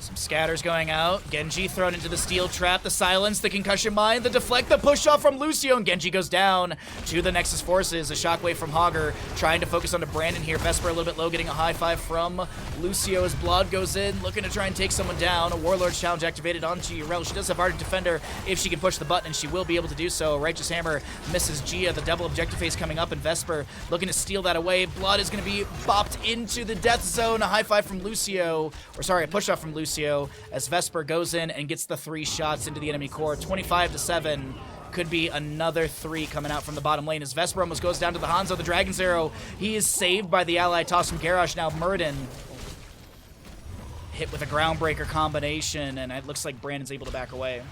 Some scatters going out. Genji thrown into the steel trap. The silence, the concussion mine, the deflect, the push off from Lucio, and Genji goes down to the Nexus Forces. A shockwave from Hogger trying to focus onto Brandon here. Vesper a little bit low, getting a high five from Lucio as Blood goes in, looking to try and take someone down. A Warlord's challenge activated onto Yrel. She does have Ardent Defender if she can push the button, and she will be able to do so. Righteous Hammer misses Gia. The double objective phase coming up, and Vesper looking to steal that away. Blood is going to be bopped into the death zone. A high five from Lucio, or sorry, a push off from Lucio as Vesper goes in and gets the 3 shots into the enemy core. 25 to 7. could be another 3 coming out from the bottom lane as Vesper almost goes down to the Hanzo. The Dragon's Arrow, he is saved by the ally toss from Garrosh. Now Murden hit with a Groundbreaker combination, and it looks like Brandon's able to back away.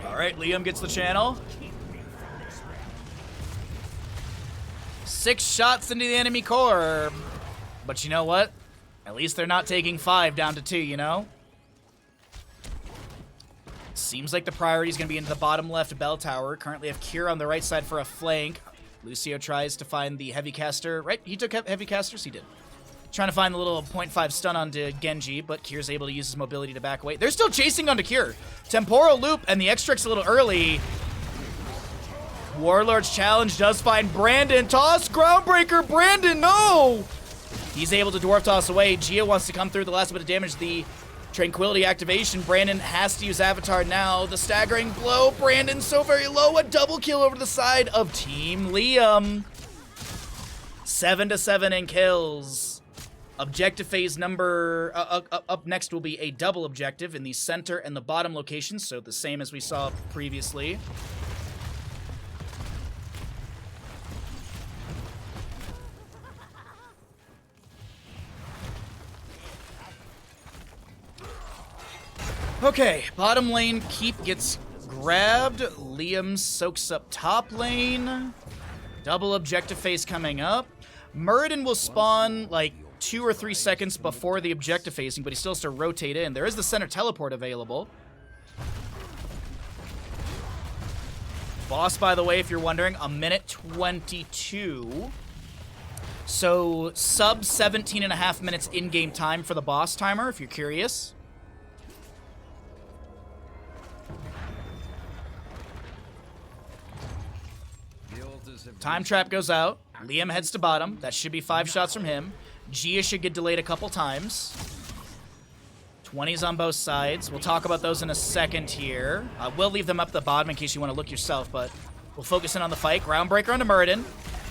All right, Liam gets the channel. 6 shots into the enemy core. But you know what? At least they're not taking 5 down to 2, you know? Seems like the priority is going to be into the bottom left bell tower. Currently have Kure on the right side for a flank. Lucio tries to find the heavy caster. Right, he took heavy casters? He did. Trying to find the little 0.5 stun onto Genji, but Kure's able to use his mobility to back away. They're still chasing onto Kure. Temporal loop, and the X-Trick's a little early. Warlord's challenge does find Brandon. Toss, Groundbreaker, Brandon, no! He's able to dwarf toss away. Gia wants to come through the last bit of damage. The Tranquility activation. Brandon has to use Avatar now. The staggering blow. Brandon so very low. A double kill over to the side of Team Liam. 7-7 in kills. Objective phase number up next will be a double objective in the center and the bottom locations, so the same as we saw previously. Okay, bottom lane keep gets grabbed. Liam soaks up top lane. Double objective phase coming up. Muradin will spawn like 2 or 3 seconds before the objective phasing, but he still has to rotate in. There is the center teleport available. Boss, by the way, if you're wondering, 1:22. So sub 17.5 minutes in-game time for the boss timer, if you're curious. Time trap goes out. Liam heads to bottom. That should be 5 shots from him. Gia should get delayed a couple times. 20s on both sides. We'll talk about those in a second here. We'll leave them up at the bottom in case you want to look yourself, but we'll focus in on the fight. Groundbreaker onto Muradin.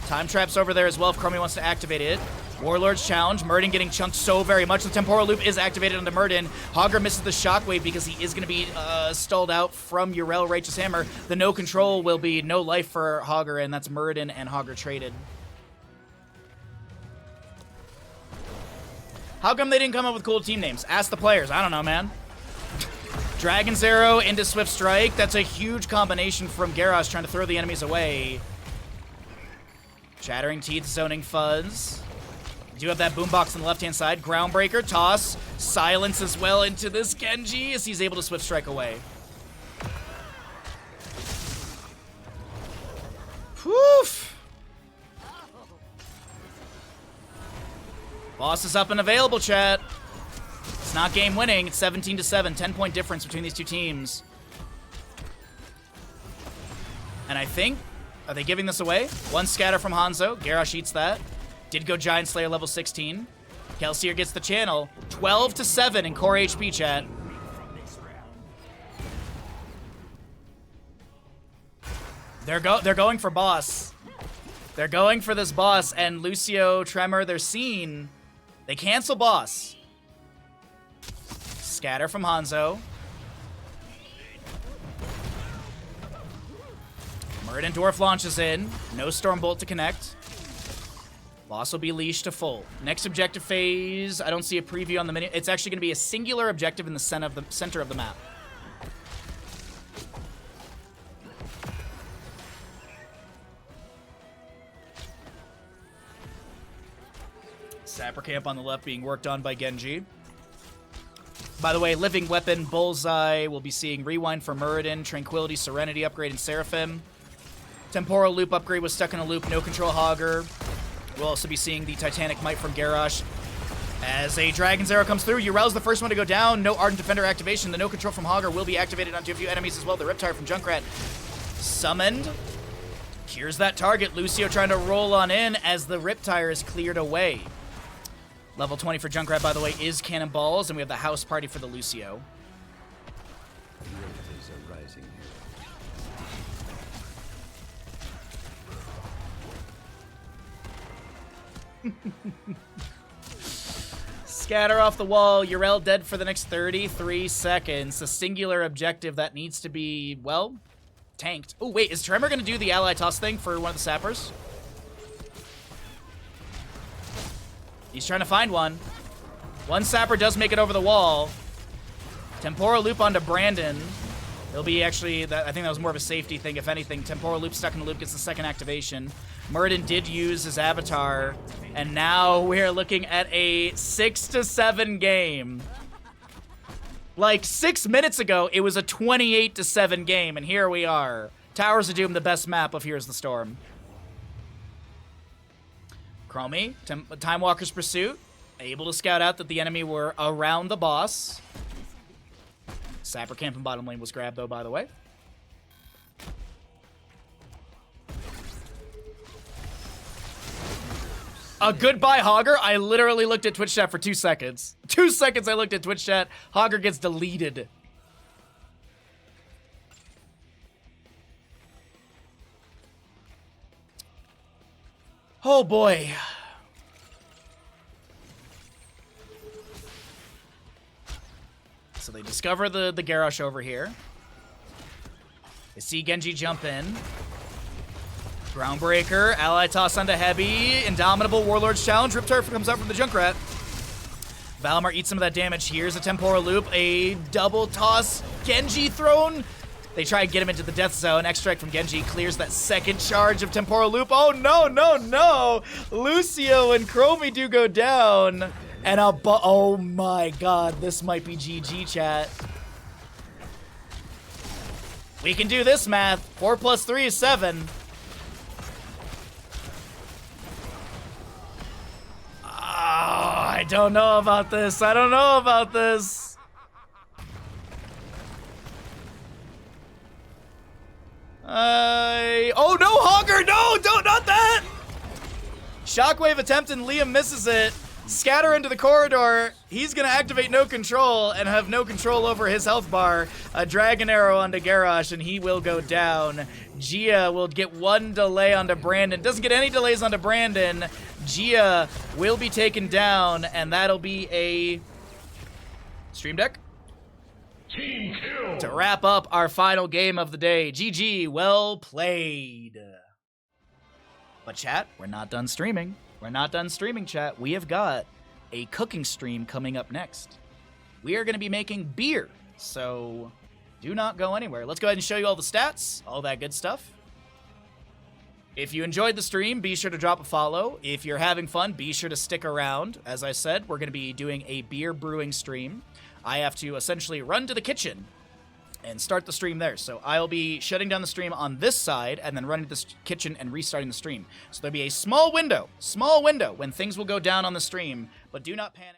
Time trap's over there as well if Chromie wants to activate it. Warlord's challenge. Muradin getting chunked so very much. The temporal loop is activated onto Muradin. Hogger misses the shockwave because he is going to be stalled out from Yrel Righteous Hammer. The no control will be no life for Hogger, and that's Muradin and Hogger traded. How come they didn't come up with cool team names? Ask the players. I don't know, man. Dragon's Arrow into Swift Strike. That's a huge combination from Garrosh trying to throw the enemies away. Chattering Teeth, Zoning Fuzz. Do have that boombox on the left-hand side. Groundbreaker, toss, silence as well into this Genji as he's able to Swift Strike away. Woof! Boss is up and available, chat. It's not game winning. It's 17-7. 10-point difference between these two teams. And I think, are they giving this away? 1 scatter from Hanzo. Garrosh eats that. Did go Giant Slayer level 16. Kelsier gets the channel. 12-7 in core HP, chat. They're going for boss. They're going for this boss, and Lucio, Tremor, they're seen. They cancel boss. Scatter from Hanzo. Muradin Dwarf launches in. No Stormbolt to connect. Boss will be leashed to full. Next objective phase, I don't see a preview on the menu. It's actually going to be a singular objective in the center of the map. Sapper camp on the left being worked on by Genji. By the way, Living Weapon, Bullseye, we'll be seeing Rewind for Muradin, Tranquility, Serenity upgrade, and Seraphim. Temporal Loop upgrade was stuck in a loop, no control Hogger. We'll also be seeing the Titanic Might from Garrosh. As a Dragon's Arrow comes through, Yrel's the first one to go down. No Ardent Defender activation. The no control from Hogger will be activated onto a few enemies as well. The Riptire from Junkrat summoned. Cures that target. Lucio trying to roll on in as the Riptire is cleared away. Level 20 for Junkrat, by the way, is Cannonballs, and we have the house party for the Lucio. Scatter off the wall. Yrel dead for the next 33 seconds. A singular objective that needs to be, well, tanked. Oh, wait. Is Tremor going to do the ally toss thing for one of the sappers? He's trying to find one. One sapper does make it over the wall. Temporal loop onto Brandon. It'll be actually, I think that was more of a safety thing, if anything. Temporal loop stuck in the loop gets the second activation. Murden did use his avatar, and now we're looking at a 6-7 game. Like 6 minutes ago, it was a 28-7 game, and here we are. Towers of Doom, the best map of Here's the Storm. Chromie, Time Walker's Pursuit, able to scout out that the enemy were around the boss. Sapper camp in bottom lane was grabbed, though, by the way. A goodbye, Hogger. I literally looked at Twitch chat for 2 seconds. 2 seconds I looked at Twitch chat. Hogger gets deleted. Oh, boy. So they discover the Garrosh over here. They see Genji jump in. Groundbreaker, ally toss onto Heavy, Indomitable, Warlord's Challenge, Riptide comes out from the Junkrat. Valimar eats some of that damage. Here's a Temporal Loop, a double toss, Genji thrown. They try and get him into the death zone. Extract from Genji clears that second charge of Temporal Loop. Oh no, no, no! Lucio and Chromie do go down. And oh my god, this might be GG, chat. We can do this math. 4 + 3 is 7. I don't know about this. I don't know about this. Oh no, Hogger! No, don't, not that! Shockwave attempt and Liam misses it. Scatter into the corridor. He's gonna activate no control and have no control over his health bar. A Dragon Arrow onto Garrosh and he will go down. Gia will get 1 delay onto Brandon. Doesn't get any delays onto Brandon. Gia will be taken down and that'll be a stream deck. Team kill. To wrap up our final game of the day. GG, well played. But chat, we're not done streaming. We're not done streaming, chat. We have got a cooking stream coming up next. We are going to be making beer, so do not go anywhere. Let's go ahead and show you all the stats, all that good stuff. If you enjoyed the stream, be sure to drop a follow. If you're having fun, be sure to stick around. As I said, we're going to be doing a beer brewing stream. I have to essentially run to the kitchen and start the stream there. So I'll be shutting down the stream on this side and then running to the kitchen and restarting the stream. So there'll be a small window when things will go down on the stream, but do not panic.